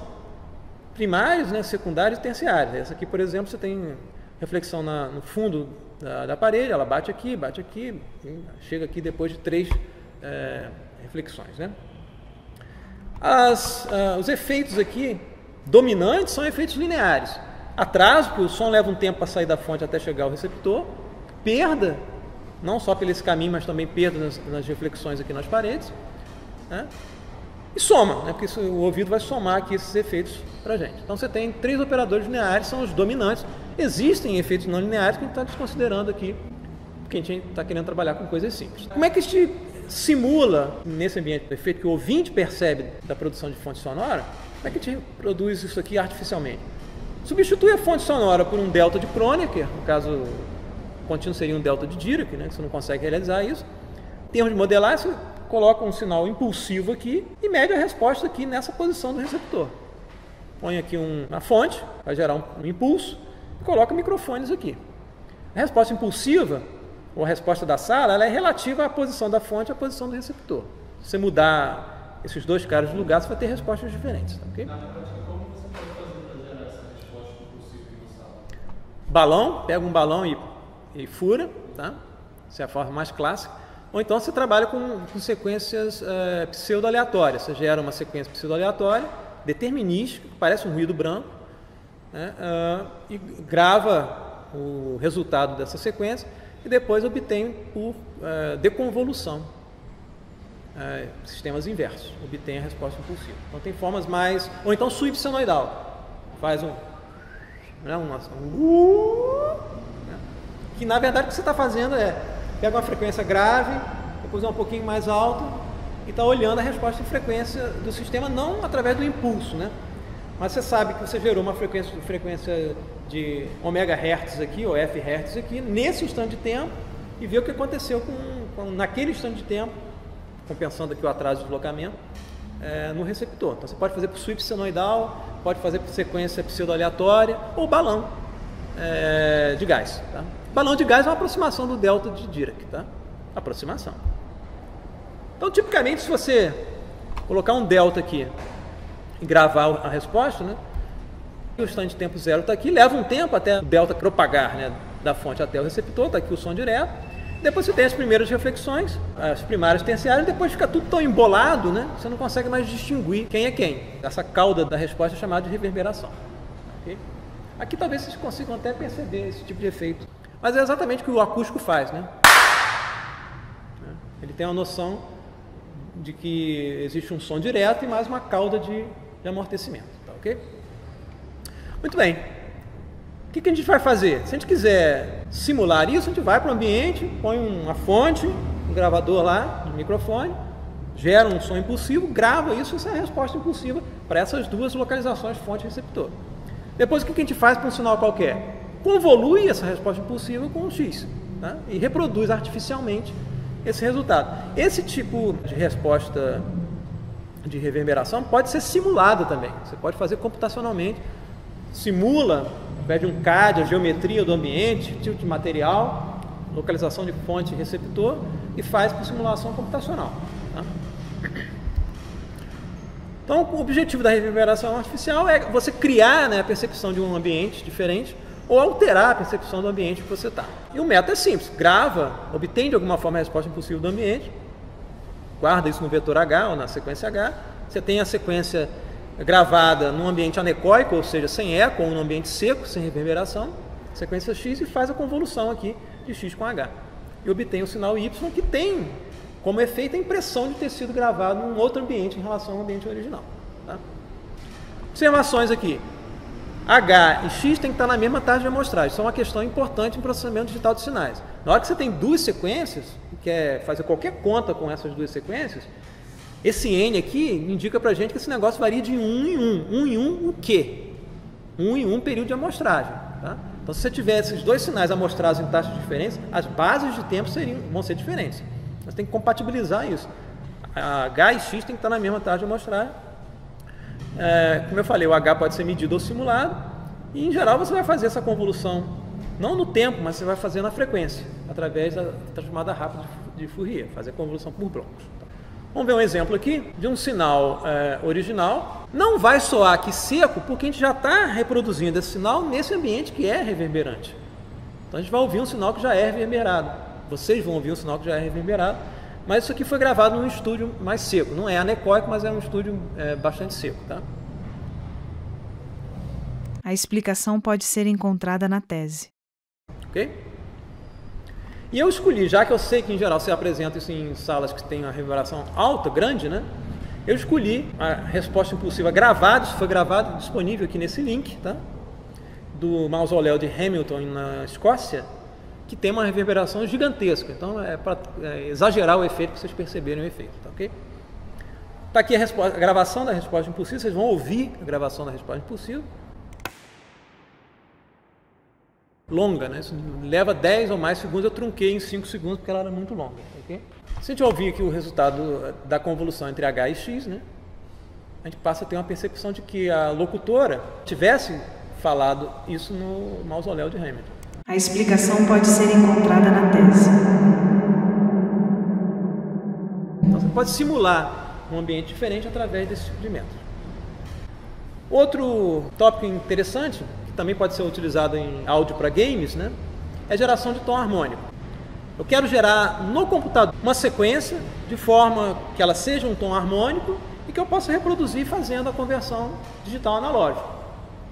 primários, né, secundários e terciários. Essa aqui, por exemplo, você tem reflexão no fundo da parede, ela bate aqui, chega aqui depois de 3 reflexões, né? Os efeitos aqui dominantes são efeitos lineares. Atraso, porque o som leva um tempo para sair da fonte até chegar ao receptor. Perda, não só pelo esse caminho, mas também perda nas reflexões aqui nas paredes. Né? E soma, né? Porque o ouvido vai somar aqui esses efeitos para a gente. Então você tem 3 operadores lineares, são os dominantes. Existem efeitos não lineares que a gente está desconsiderando aqui, porque a gente está querendo trabalhar com coisas simples. Como é que este simula, nesse ambiente, o efeito que o ouvinte percebe da produção de fonte sonora? Como é que a gente produz isso aqui artificialmente? Substitui a fonte sonora por um delta de Kronecker, no caso, o contínuo seria um delta de Dirac, né, que você não consegue realizar isso. Em termos de modelar, você coloca um sinal impulsivo aqui e mede a resposta aqui nessa posição do receptor. Põe aqui uma fonte, vai gerar um impulso, e coloca microfones aqui. A resposta impulsiva, ou a resposta da sala, ela é relativa à posição da fonte e à posição do receptor. Se você mudar esses 2 caras de lugar, você vai ter respostas diferentes. Tá, okay? Balão, pega um balão e fura, tá? Essa é a forma mais clássica. Ou então você trabalha com sequências pseudo-aleatórias. Você gera uma sequência pseudo-aleatória, determinística, que parece um ruído branco, né? E grava o resultado dessa sequência e depois obtém por deconvolução, sistemas inversos, obtém a resposta impulsiva. Então tem formas mais... Ou então sweep senoidal, faz que na verdade o que você está fazendo é pega uma frequência grave, depois um pouquinho mais alta e está olhando a resposta de frequência do sistema, não através do impulso, né? Mas você sabe que você gerou uma frequência de ômega hertz aqui, ou f hertz aqui, nesse instante de tempo, e vê o que aconteceu naquele instante de tempo, compensando aqui o atraso de deslocamento, no receptor. Então você pode fazer por sweep senoidal, pode fazer por sequência pseudo-aleatória, ou balão de gás. Tá? Balão de gás é uma aproximação do delta de Dirac, tá? Aproximação. Então, tipicamente, se você colocar um delta aqui e gravar a resposta, né, o instante de tempo zero está aqui, leva um tempo até o delta propagar, né, da fonte até o receptor, está aqui o som direto. Depois você tem as primeiras reflexões, as primárias terciárias, depois fica tudo tão embolado, né, você não consegue mais distinguir quem é quem. Essa cauda da resposta é chamada de reverberação. Okay? Aqui talvez vocês consigam até perceber esse tipo de efeito. Mas é exatamente o que o acústico faz, né? Ele tem a noção de que existe um som direto e mais uma cauda de amortecimento. Tá, ok? Muito bem. O que a gente vai fazer? Se a gente quiser simular isso, a gente vai para o ambiente, põe uma fonte, um gravador lá, um microfone, gera um som impulsivo, grava isso, essa é a resposta impulsiva para essas duas localizações, fonte e receptor. Depois, o que a gente faz para um sinal qualquer? Convolui essa resposta impulsiva com um X, tá? E reproduz artificialmente esse resultado. Esse tipo de resposta de reverberação pode ser simulada também. Você pode fazer computacionalmente, simula, pede um CAD, a geometria do ambiente, tipo de material, localização de fonte e receptor e faz por simulação computacional. Tá? Então, o objetivo da reverberação artificial é você criar, né, a percepção de um ambiente diferente ou alterar a percepção do ambiente que você está. E o método é simples, grava, obtém de alguma forma a resposta impulsiva do ambiente, guarda isso no vetor H ou na sequência H, você tem a sequência gravada num ambiente anecoico, ou seja, sem eco, ou num ambiente seco, sem reverberação, sequência X, e faz a convolução aqui de X com H. E obtém o sinal Y, que tem como efeito a impressão de ter sido gravado em um outro ambiente em relação ao ambiente original. Tá? Observações aqui. H e X tem que estar na mesma taxa de amostragem. Isso é uma questão importante em processamento digital de sinais. Na hora que você tem duas sequências, e quer fazer qualquer conta com essas duas sequências, esse N aqui indica pra gente que esse negócio varia de 1 em 1. 1 em 1 o quê? 1 em 1 período de amostragem. Tá? Então, se você tiver esses dois sinais amostrados em taxas diferentes, as bases de tempo vão ser diferentes. Você tem que compatibilizar isso. A H e X tem que estar na mesma taxa de amostragem. Como eu falei, o H pode ser medido ou simulado. E, em geral, você vai fazer essa convolução, não no tempo, mas você vai fazer na frequência, através da transformada rápida de Fourier, fazer a convolução por blocos. Vamos ver um exemplo aqui de um sinal original. Não vai soar aqui seco, porque a gente já está reproduzindo esse sinal nesse ambiente que é reverberante. Então a gente vai ouvir um sinal que já é reverberado. Vocês vão ouvir um sinal que já é reverberado, mas isso aqui foi gravado num estúdio mais seco. Não é anecoico, mas é um estúdio bastante seco. Tá? A explicação pode ser encontrada na tese. Ok? E eu escolhi, já que eu sei que em geral você apresenta isso em salas que tem uma reverberação alta, grande, né? Eu escolhi a resposta impulsiva gravada, isso foi gravado, disponível aqui nesse link, tá? Do mausoléu de Hamilton, na Escócia, que tem uma reverberação gigantesca. Então é para exagerar o efeito, para vocês perceberem o efeito, tá ok? Está aqui a gravação da resposta impulsiva, vocês vão ouvir a gravação da resposta impulsiva. Longa, né? Isso leva 10 ou mais segundos, eu trunquei em 5 segundos porque ela era muito longa. Okay? Se a gente ouvir aqui o resultado da convolução entre H e X, né, a gente passa a ter uma percepção de que a locutora tivesse falado isso no mausoléu de Hamilton. A explicação pode ser encontrada na tese. Então você pode simular um ambiente diferente através desse tipo de método. Outro tópico interessante, também pode ser utilizado em áudio para games, né? É geração de tom harmônico. Eu quero gerar no computador uma sequência de forma que ela seja um tom harmônico e que eu possa reproduzir fazendo a conversão digital analógica,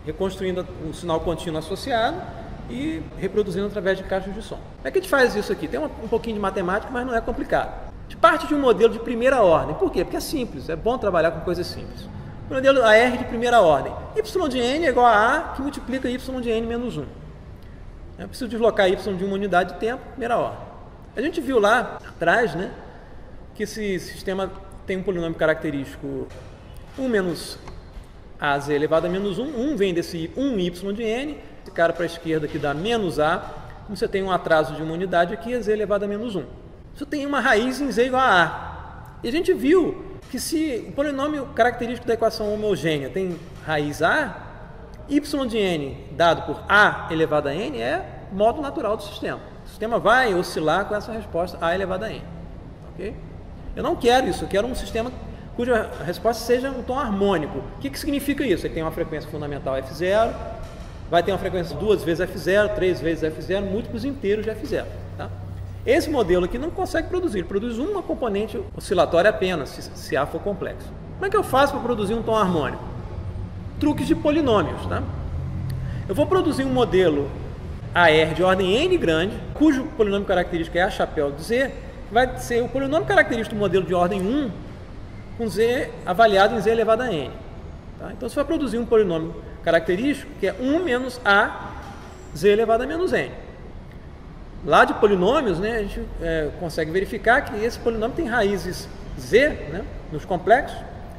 reconstruindo o sinal contínuo associado e reproduzindo através de caixas de som. Como é que a gente faz isso aqui? Tem um pouquinho de matemática, mas não é complicado. A gente parte de um modelo de primeira ordem. Por quê? Porque é simples, é bom trabalhar com coisas simples. O modelo AR de primeira ordem. Y de n é igual a A, que multiplica Y de n menos 1. Eu preciso deslocar Y de uma unidade de tempo, primeira ordem. A gente viu lá atrás, né, que esse sistema tem um polinômio característico 1 menos AZ elevado a menos 1. 1 vem desse 1Y de n. Esse cara para a esquerda aqui dá menos A. Como você tem um atraso de uma unidade aqui, é Z elevado a menos 1. Isso tem uma raiz em Z igual a A. E a gente viu que se o polinômio característico da equação homogênea tem raiz A, y de n dado por A elevado a n é modo natural do sistema. O sistema vai oscilar com essa resposta A elevado a n. Okay? Eu não quero isso, eu quero um sistema cuja resposta seja um tom harmônico. O que significa isso? Ele tem uma frequência fundamental F0, vai ter uma frequência 2 vezes F0, 3 vezes F0, múltiplos inteiros de F0. Tá? Esse modelo aqui não consegue produzir, ele produz uma componente oscilatória apenas, se A for complexo. Como é que eu faço para produzir um tom harmônico? Truques de polinômios. Tá? Eu vou produzir um modelo AR de ordem n grande, cujo polinômio característico é a chapéu de Z, vai ser o polinômio característico do modelo de ordem 1, com Z avaliado em Z elevado a n. Tá? Então, você vai produzir um polinômio característico que é 1 menos A Z elevado a menos n. Lá de polinômios, né, a gente consegue verificar que esse polinômio tem raízes Z, né, nos complexos,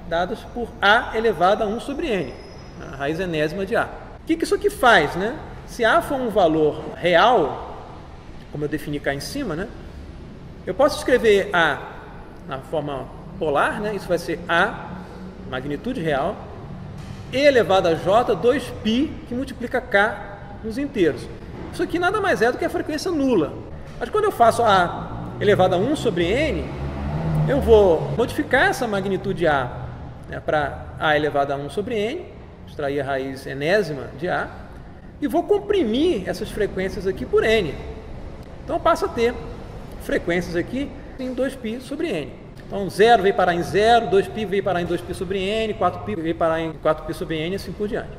dadas por A elevado a 1 sobre n, a raiz enésima de A. O que isso aqui faz? Né? Se A for um valor real, como eu defini cá em cima, né, eu posso escrever A na forma polar, né, isso vai ser A, magnitude real, E elevado a J, 2π, que multiplica K nos inteiros. Isso aqui nada mais é do que a frequência nula. Mas quando eu faço A elevado a 1 sobre n, eu vou modificar essa magnitude A, né, para A elevado a 1 sobre n, extrair a raiz enésima de A, e vou comprimir essas frequências aqui por n. Então eu passo a ter frequências aqui em 2π sobre n. Então 0 veio parar em 0, 2π veio parar em 2π sobre n, 4π veio parar em 4π sobre n e assim por diante.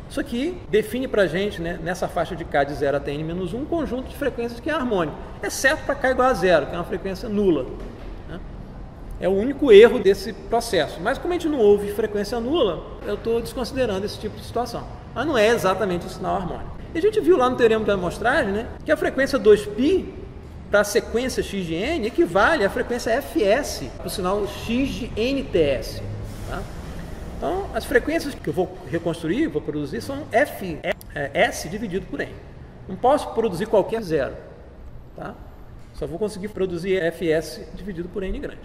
Isso aqui define para a gente, né, nessa faixa de K de 0 até n-1, um conjunto de frequências que é harmônico, exceto para K igual a 0, que é uma frequência nula. Né? É o único erro desse processo. Mas como a gente não ouve frequência nula, eu estou desconsiderando esse tipo de situação. Mas não é exatamente o sinal harmônico. E a gente viu lá no teorema da amostragem, né, que a frequência 2π para a sequência x de n equivale à frequência fs para o sinal x de nts. Tá? Então, as frequências que eu vou reconstruir, vou produzir, são S dividido por n. Não posso produzir qualquer zero. Tá? Só vou conseguir produzir Fs dividido por n grande.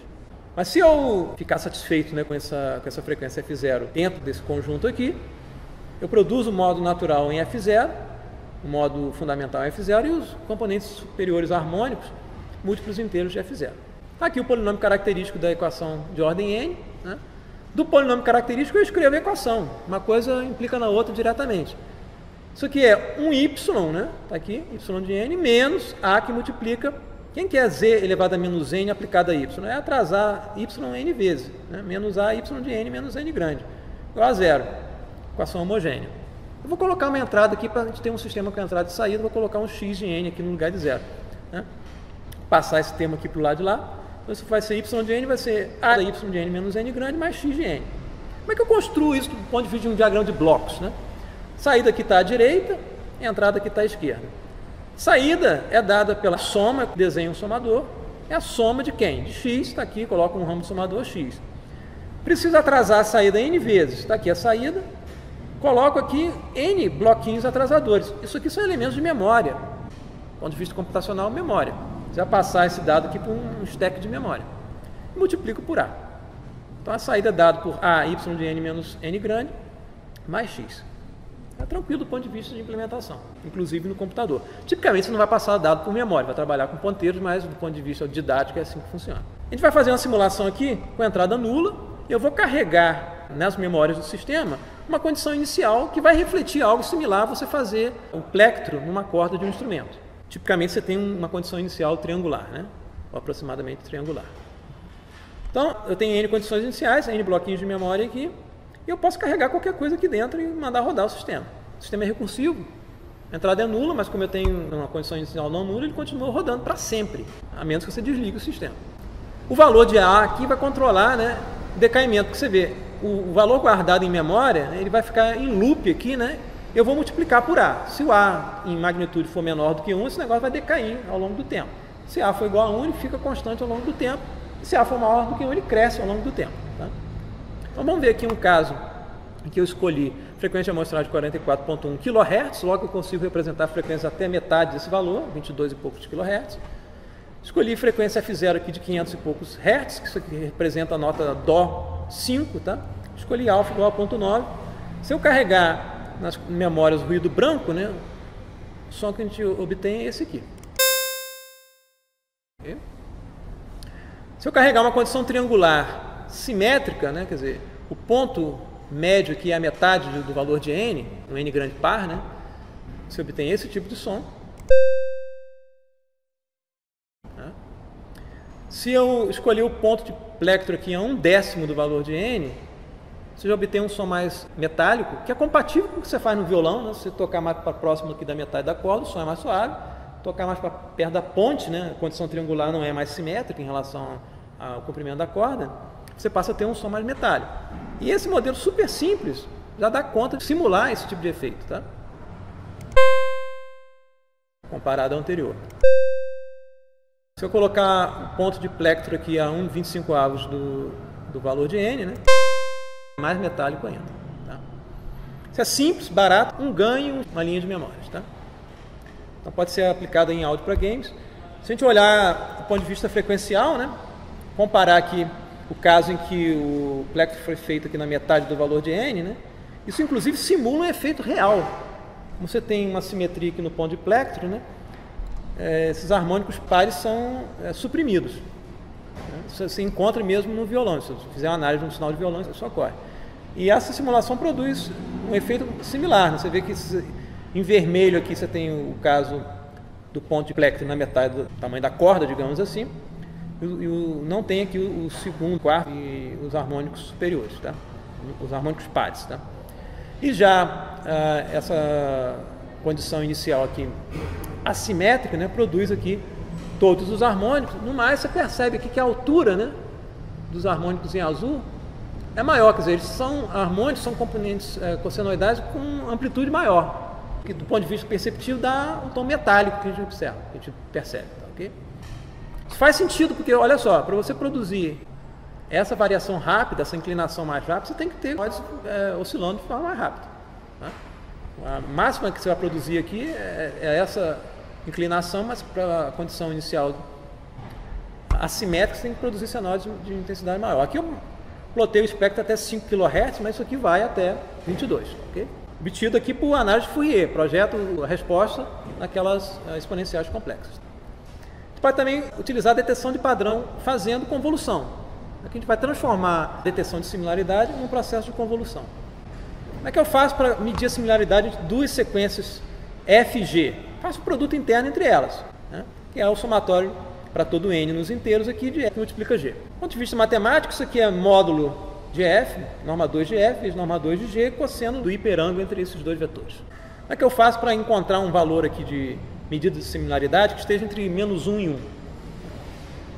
Mas se eu ficar satisfeito, né, com essa frequência F0 dentro desse conjunto aqui, eu produzo o modo natural em F0, o modo fundamental em F0 e os componentes superiores harmônicos, múltiplos inteiros de F0. Aqui o polinômio característico da equação de ordem n. Né? Do polinômio característico eu escrevo a equação. Uma coisa implica na outra diretamente. Isso aqui é um y, né? Tá aqui, y de n, menos a que multiplica. Quem que é z elevado a menos n aplicado a y? É atrasar y n vezes. Né? Menos a y de n menos n grande. Igual a zero. Equação homogênea. Eu vou colocar uma entrada aqui para a gente ter um sistema com entrada e saída. Vou colocar um x de n aqui no lugar de zero. Né? Passar esse termo aqui para o lado de lá. Então, isso vai ser y de n, vai ser a da y de n menos n grande mais x de n. Como é que eu construo isso do ponto de vista de um diagrama de blocos? Né? Saída aqui está à direita, entrada aqui está à esquerda. Saída é dada pela soma, desenho um somador, é a soma de quem? De x, está aqui, coloco um ramo somador x. Preciso atrasar a saída n vezes, está aqui a saída, coloco aqui n bloquinhos atrasadores. Isso aqui são elementos de memória, do ponto de vista computacional, memória. Já passar esse dado aqui para um stack de memória. Multiplico por A. Então, a saída é dada por A, y de n menos n grande, mais x. É tranquilo do ponto de vista de implementação, inclusive no computador. Tipicamente, você não vai passar dado por memória, vai trabalhar com ponteiros, mas do ponto de vista didático é assim que funciona. A gente vai fazer uma simulação aqui com entrada nula, e eu vou carregar nas memórias do sistema uma condição inicial que vai refletir algo similar a você fazer um plectro numa corda de um instrumento. Tipicamente, você tem uma condição inicial triangular, né? Ou aproximadamente triangular. Então, eu tenho n condições iniciais, n bloquinhos de memória aqui, e eu posso carregar qualquer coisa aqui dentro e mandar rodar o sistema. O sistema é recursivo, a entrada é nula, mas como eu tenho uma condição inicial não nula, ele continua rodando para sempre, a menos que você desligue o sistema. O valor de A aqui vai controlar, né, o decaimento, porque você vê, o valor guardado em memória, né, ele vai ficar em loop aqui, né? Eu vou multiplicar por A. Se o A em magnitude for menor do que 1, esse negócio vai decair ao longo do tempo. Se A for igual a 1, ele fica constante ao longo do tempo. E se A for maior do que 1, ele cresce ao longo do tempo. Tá? Então vamos ver aqui um caso em que eu escolhi frequência de amostragem de 44.1 kHz, logo eu consigo representar a frequência até metade desse valor, 22 e poucos kHz. Escolhi frequência F0 aqui de 500 e poucos Hz, que isso aqui representa a nota Dó 5, tá? Escolhi alfa igual a 0.9. Se eu carregar nas memórias ruído branco, né, o som que a gente obtém é esse aqui. Okay? Se eu carregar uma condição triangular simétrica, né, quer dizer, o ponto médio aqui é a metade do valor de n, um n grande par, né, você obtém esse tipo de som. Se eu escolher o ponto de plectro aqui a 1/10 do valor de n, você já obtém um som mais metálico, que é compatível com o que você faz no violão, né? Se você tocar mais para próximo aqui da metade da corda, o som é mais suave. Tocar mais para perto da ponte, né? A condição triangular não é mais simétrica em relação ao comprimento da corda, você passa a ter um som mais metálico. E esse modelo super simples já dá conta de simular esse tipo de efeito, tá? Comparado ao anterior. Se eu colocar o ponto de plectro aqui a 1/25 do valor de n, né? Mais metálico ainda. Tá? Isso é simples, barato, um ganho, uma linha de memórias. Tá? Então pode ser aplicado em áudio para games. Se a gente olhar do ponto de vista frequencial, né? Comparar aqui o caso em que o plectro foi feito aqui na metade do valor de n, né? Isso inclusive simula um efeito real. Como você tem uma simetria aqui no ponto de plectro, né? Esses harmônicos pares são suprimidos. Isso se encontra mesmo no violão. Se você fizer uma análise de um sinal de violão, isso ocorre. E essa simulação produz um efeito similar. Né? Você vê que em vermelho aqui você tem o caso do ponto de plectro na metade do tamanho da corda, digamos assim. Não tem aqui o segundo, quarto e os harmônicos superiores, tá? Os harmônicos pares. Tá? E já essa condição inicial aqui assimétrica, né, produz aqui todos os harmônicos. No mais, você percebe aqui que a altura, né, dos harmônicos em azul é maior, quer dizer, eles são harmônicos, são componentes cossenoidais com amplitude maior, que do ponto de vista perceptivo dá um tom metálico que a gente observa, que a gente percebe, tá, ok? Isso faz sentido, porque olha só, para você produzir essa variação rápida, essa inclinação mais rápida, você tem que ter oscilando de forma mais rápida. Tá? A máxima que você vai produzir aqui é essa inclinação, mas para a condição inicial assimétrica você tem que produzir senoides de intensidade maior. Aqui eu plotei o espectro até 5 kHz, mas isso aqui vai até 22, ok? Obtido aqui por análise de Fourier, projeto a resposta naquelas exponenciais complexas. Você pode também utilizar a detecção de padrão fazendo convolução. Aqui a gente vai transformar a detecção de similaridade num processo de convolução. Como é que eu faço para medir a similaridade entre duas sequências F e G? Faço o produto interno entre elas, né? Que é o somatório para todo n nos inteiros aqui de F multiplica G. Do ponto de vista matemático, isso aqui é módulo de F, norma 2 de F, vezes norma 2 de G, cosseno do hiperângulo entre esses dois vetores. Como é que eu faço para encontrar um valor aqui de medida de similaridade que esteja entre -1 e 1?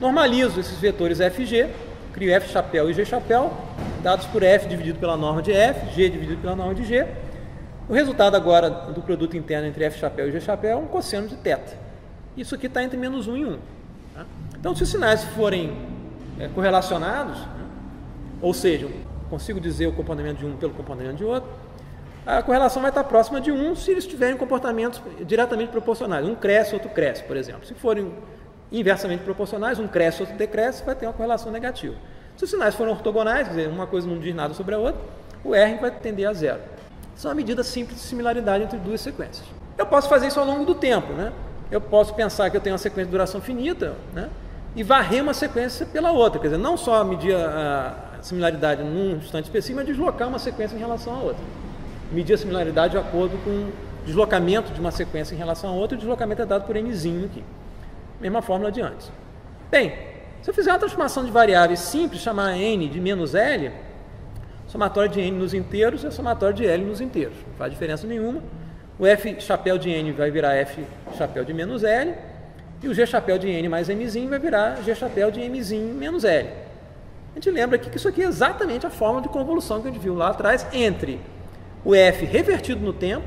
Normalizo esses vetores F e G, crio F chapéu e G chapéu, dados por F dividido pela norma de F, G dividido pela norma de G. O resultado agora do produto interno entre F chapéu e G chapéu é um cosseno de θ. Isso aqui está entre -1 e 1. Tá? Então, se os sinais forem correlacionados, né? Ou seja, consigo dizer o comportamento de um pelo comportamento de outro, a correlação vai estar próxima de 1 se eles tiverem comportamentos diretamente proporcionais. Um cresce, outro cresce, por exemplo. Se forem inversamente proporcionais, um cresce, outro decresce, vai ter uma correlação negativa. Se os sinais forem ortogonais, quer dizer, uma coisa não diz nada sobre a outra, o R vai tender a 0. Isso é uma medida simples de similaridade entre duas sequências. Eu posso fazer isso ao longo do tempo, né? Eu posso pensar que eu tenho uma sequência de duração finita, né? E varrer uma sequência pela outra, quer dizer, não só medir a similaridade num instante específico, mas deslocar uma sequência em relação à outra. Medir a similaridade de acordo com o deslocamento de uma sequência em relação a outra, e o deslocamento é dado por nzinho aqui. Mesma fórmula de antes. Bem, se eu fizer uma transformação de variáveis simples, chamar n de -L, somatório de n nos inteiros é somatório de L nos inteiros. Não faz diferença nenhuma. O F chapéu de n vai virar F chapéu de -L, e o G chapéu de n mais mzinho vai virar G chapéu de mzinho menos L. A gente lembra aqui que isso aqui é exatamente a fórmula de convolução que a gente viu lá atrás entre o F revertido no tempo,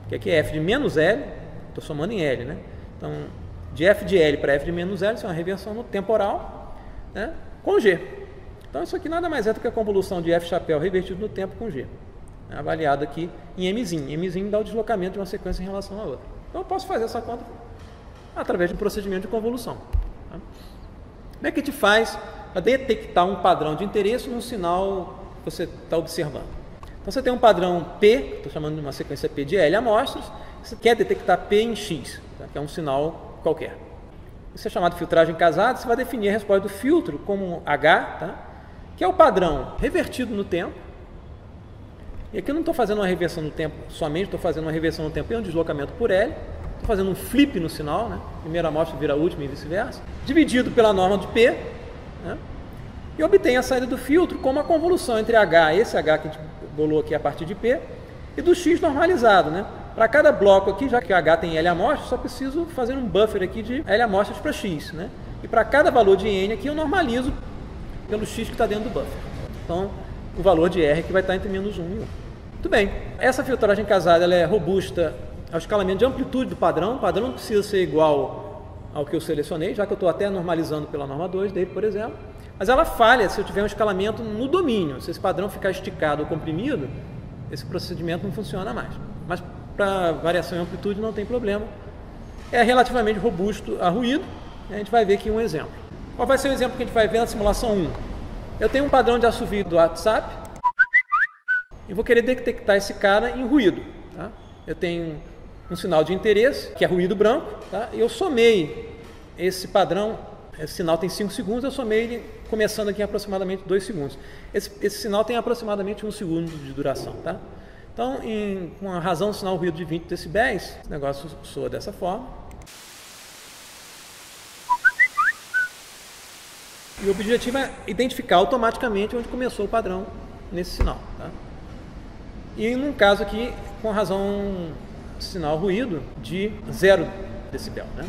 que aqui é F de -L, estou somando em L, né? Então, de F de L para F de -L, isso é uma reversão no temporal, né? Com G. Então, isso aqui nada mais é do que a convolução de F chapéu revertido no tempo com G, né? Avaliado aqui em mzinho. Mzinho dá o deslocamento de uma sequência em relação à outra. Então, eu posso fazer essa conta através de um procedimento de convolução. Tá? Como é que a gente faz para detectar um padrão de interesse num sinal que você está observando? Então, você tem um padrão P, estou chamando de uma sequência P de L amostras, você quer detectar P em X, tá? Que é um sinal qualquer. Isso é chamado de filtragem casada. Você vai definir a resposta do filtro como H, tá? Que é o padrão revertido no tempo. E aqui eu não estou fazendo uma reversão no tempo somente, estou fazendo uma reversão no tempo e um deslocamento por L. Estou fazendo um flip no sinal, né? Primeira amostra vira a última e vice-versa. Dividido pela norma de P, né? E obtém a saída do filtro como a convolução entre H, esse H que a gente bolou aqui a partir de P, e do X normalizado, né? Para cada bloco aqui, já que H tem L amostras, só preciso fazer um buffer aqui de L amostras para X, né? E para cada valor de N aqui eu normalizo pelo X que está dentro do buffer. Então, o valor de R que vai estar entre -1 e 1. Muito bem. Essa filtragem casada ela é robusta ao escalamento de amplitude do padrão. O padrão não precisa ser igual ao que eu selecionei, já que eu estou até normalizando pela norma 2 dele, por exemplo. Mas ela falha se eu tiver um escalamento no domínio. Se esse padrão ficar esticado ou comprimido, esse procedimento não funciona mais. Mas para variação em amplitude não tem problema. É relativamente robusto a ruído. A gente vai ver aqui um exemplo. Qual vai ser o exemplo que a gente vai ver na simulação 1? Eu tenho um padrão de assovio do WhatsApp e vou querer detectar esse cara em ruído. Tá? Eu tenho um sinal de interesse, que é ruído branco, tá? E eu somei esse padrão, esse sinal tem 5 segundos, eu somei ele começando aqui em aproximadamente 2 segundos. Esse sinal tem aproximadamente 1 segundo de duração. Tá? Então, com a razão do sinal ruído de 20 decibéis, esse negócio soa dessa forma. E o objetivo é identificar automaticamente onde começou o padrão nesse sinal. Tá? E num caso aqui, com a razão sinal ruído de 0 decibel. Né?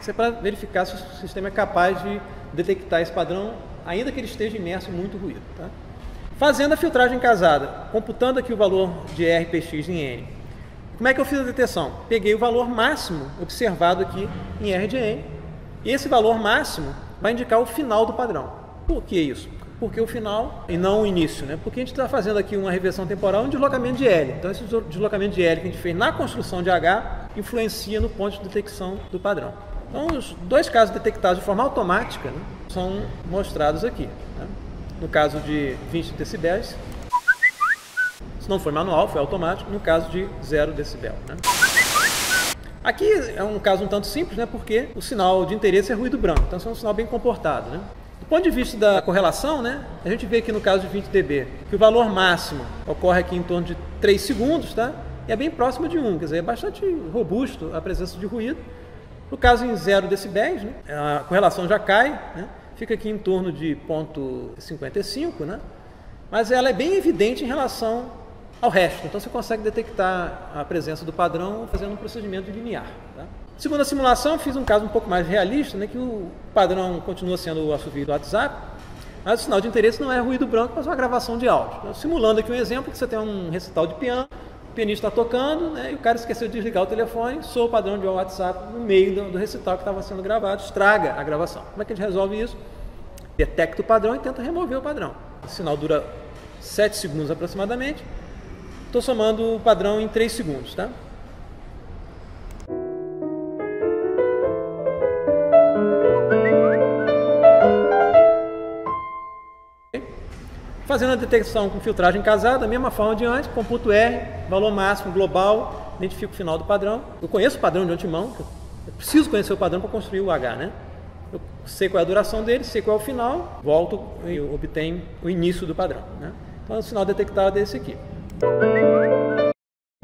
Isso é para verificar se o sistema é capaz de detectar esse padrão, ainda que ele esteja imerso em muito ruído. Tá? Fazendo a filtragem casada, computando aqui o valor de RPX em N. Como é que eu fiz a detecção? Peguei o valor máximo observado aqui em R de N, e esse valor máximo vai indicar o final do padrão. Por que isso? Porque o final e não o início, né? Porque a gente está fazendo aqui uma reversão temporal e um deslocamento de L. Então esse deslocamento de L que a gente fez na construção de H influencia no ponto de detecção do padrão. Então os dois casos detectados de forma automática, né, são mostrados aqui. Né? No caso de 20 decibéis, se não foi manual, foi automático, no caso de 0 decibel. Né? Aqui é um caso um tanto simples, né, porque o sinal de interesse é ruído branco, então é um sinal bem comportado. Né? Do ponto de vista da correlação, né, a gente vê aqui no caso de 20 dB que o valor máximo ocorre aqui em torno de 3 segundos, tá? E é bem próximo de 1, quer dizer, é bastante robusto a presença de ruído. No caso em 0 decibéis, né, a correlação já cai, né, fica aqui em torno de 0,55, né, mas ela é bem evidente em relação ao resto. Então você consegue detectar a presença do padrão fazendo um procedimento linear. Tá? Segundo a simulação, fiz um caso um pouco mais realista, né, que o padrão continua sendo o assovio do WhatsApp, mas o sinal de interesse não é ruído branco, mas uma gravação de áudio. Então, simulando aqui um exemplo que você tem um recital de piano, o pianista está tocando, né, e o cara esqueceu de desligar o telefone, soa o padrão de WhatsApp no meio do recital que estava sendo gravado, estraga a gravação. Como é que a gente resolve isso? Detecta o padrão e tenta remover o padrão. O sinal dura 7 segundos aproximadamente. Estou somando o padrão em 3 segundos, tá? Fazendo a detecção com filtragem casada, da mesma forma de antes, computo R, valor máximo global, identifico o final do padrão. Eu conheço o padrão de antemão, eu preciso conhecer o padrão para construir o H, né? Eu sei qual é a duração dele, sei qual é o final, volto e obtenho o início do padrão. Né? Então o sinal detectado é esse aqui.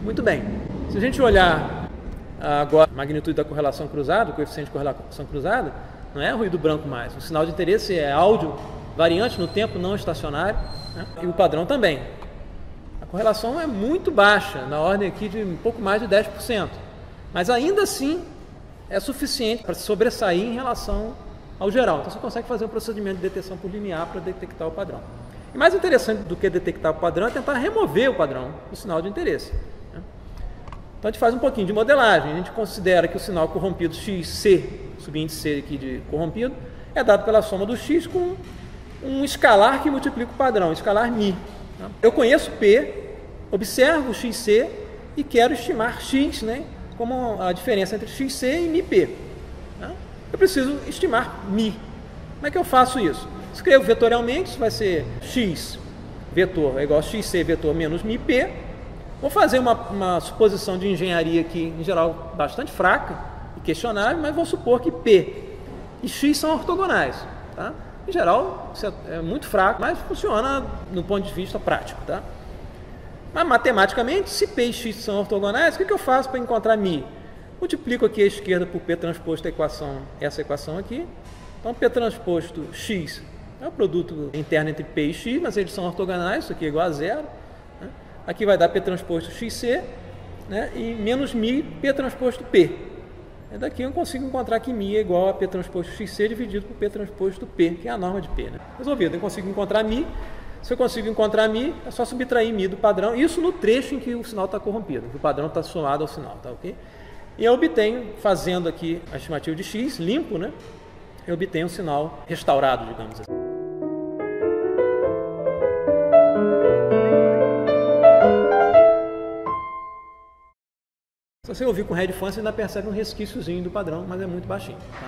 Muito bem, se a gente olhar agora a magnitude da correlação cruzada, o coeficiente de correlação cruzada, não é ruído branco mais. O sinal de interesse é áudio variante no tempo não estacionário, né? E o padrão também. A correlação é muito baixa, na ordem aqui de um pouco mais de 10%. Mas ainda assim é suficiente para se sobressair em relação ao geral. Então você consegue fazer um procedimento de detecção por linear para detectar o padrão. E mais interessante do que detectar o padrão é tentar remover o padrão do sinal de interesse. Né? Então a gente faz um pouquinho de modelagem. A gente considera que o sinal corrompido XC, subíndice C aqui de corrompido, é dado pela soma do X com um escalar que multiplica o padrão, escalar μ. Tá? Eu conheço P, observo o XC e quero estimar X, né, como a diferença entre XC e μP. Tá? Eu preciso estimar μ. Como é que eu faço isso? Escrevo vetorialmente, isso vai ser X vetor é igual a XC vetor menos μP, Vou fazer uma suposição de engenharia aqui, em geral, bastante fraca e questionável, mas vou supor que P e X são ortogonais. Tá? Em geral, isso é muito fraco, mas funciona no ponto de vista prático. Tá? Mas matematicamente, se P e X são ortogonais, o que eu faço para encontrar μ? Multiplico aqui a esquerda por P transposto essa equação aqui. Então, P transposto X é o produto interno entre P e X, mas eles são ortogonais, isso aqui é igual a zero. Né? Aqui vai dar P transposto XC, né? E menos μ, P transposto P. E daqui eu consigo encontrar que μ é igual a P transposto XC dividido por P transposto P, que é a norma de P. Né? Resolvido, eu consigo encontrar μ. Se eu consigo encontrar μ, é só subtrair μ do padrão, isso no trecho em que o sinal está corrompido, que o padrão está somado ao sinal, tá ok? E eu obtenho, fazendo aqui a estimativa de x, limpo, né? Eu obtenho um sinal restaurado, digamos assim. Se você ouvir com headphone, você ainda percebe um resquíciozinho do padrão, mas é muito baixinho. Tá?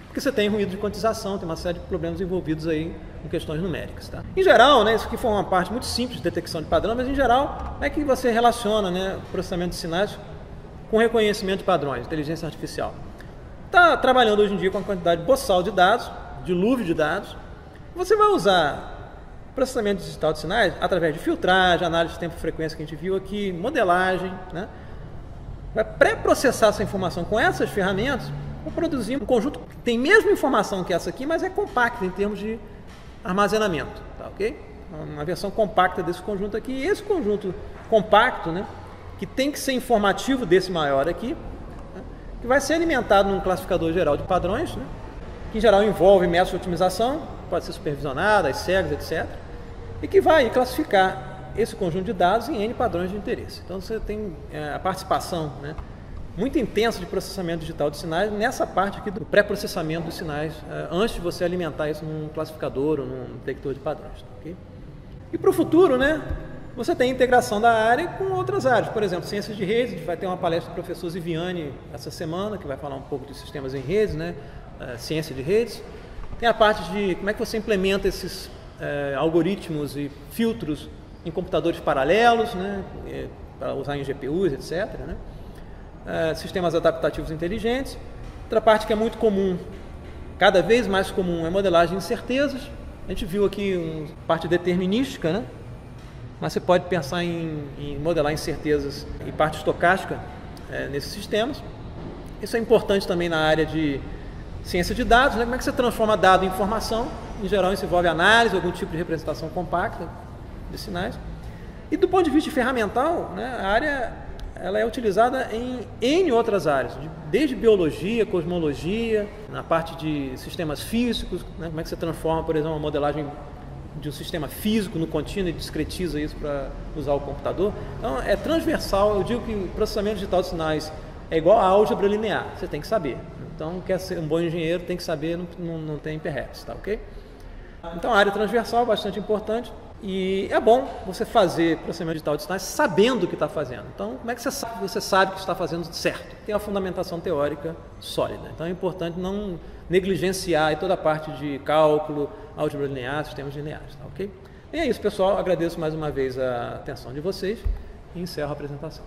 Porque você tem ruído de quantização, tem uma série de problemas envolvidos aí com questões numéricas. Tá? Em geral, né, isso aqui foi uma parte muito simples de detecção de padrão, mas em geral, como é que você relaciona, né, o processamento de sinais com reconhecimento de padrões, inteligência artificial? Está trabalhando hoje em dia com uma quantidade boçal de dados, dilúvio de dados. Você vai usar processamento digital de sinais através de filtragem, análise de tempo e frequência que a gente viu aqui, modelagem, né? Vai pré-processar essa informação com essas ferramentas, para produzir um conjunto que tem a mesma informação que essa aqui, mas é compacto em termos de armazenamento, tá, ok? Uma versão compacta desse conjunto aqui. E esse conjunto compacto, né, que tem que ser informativo desse maior aqui, né, que vai ser alimentado num classificador geral de padrões, né, que em geral envolve métodos de otimização, pode ser supervisionado, as cegas, etc. E que vai classificar esse conjunto de dados em N padrões de interesse. Então você tem a participação, né, muito intensa de processamento digital de sinais nessa parte aqui do pré-processamento dos sinais, antes de você alimentar isso num classificador ou num detector de padrões. Tá, okay? E para o futuro, né, você tem integração da área com outras áreas. Por exemplo, ciências de redes, a gente vai ter uma palestra do professor Ziviani essa semana, que vai falar um pouco de sistemas em redes, né, ciência de redes. Tem a parte de como é que você implementa esses algoritmos e filtros em computadores paralelos, né, para usar em GPUs, etc. Né? Sistemas adaptativos inteligentes. Outra parte que é muito comum, cada vez mais comum, é modelagem de incertezas. A gente viu aqui uma parte determinística, né? Mas você pode pensar em modelar incertezas e parte estocástica nesses sistemas. Isso é importante também na área de ciência de dados, né? Como é que você transforma dado em informação? Em geral, isso envolve análise, algum tipo de representação compacta de sinais. E do ponto de vista ferramental, né, a área ela é utilizada em N outras áreas, desde biologia, cosmologia, na parte de sistemas físicos, né, como é que você transforma, por exemplo, uma modelagem de um sistema físico no contínuo e discretiza isso para usar o computador. Então, é transversal. Eu digo que o processamento digital de sinais é igual a álgebra linear, você tem que saber. Então, quer ser um bom engenheiro, tem que saber, não tem perreps, tá ok? Então, a área transversal é bastante importante. E é bom você fazer processamento digital de sinais sabendo o que está fazendo. Então, como é que você sabe que está fazendo certo? Tem a fundamentação teórica sólida. Então, é importante não negligenciar toda a parte de cálculo, álgebra linear, sistemas lineares. Tá, ok? E é isso, pessoal. Agradeço mais uma vez a atenção de vocês e encerro a apresentação.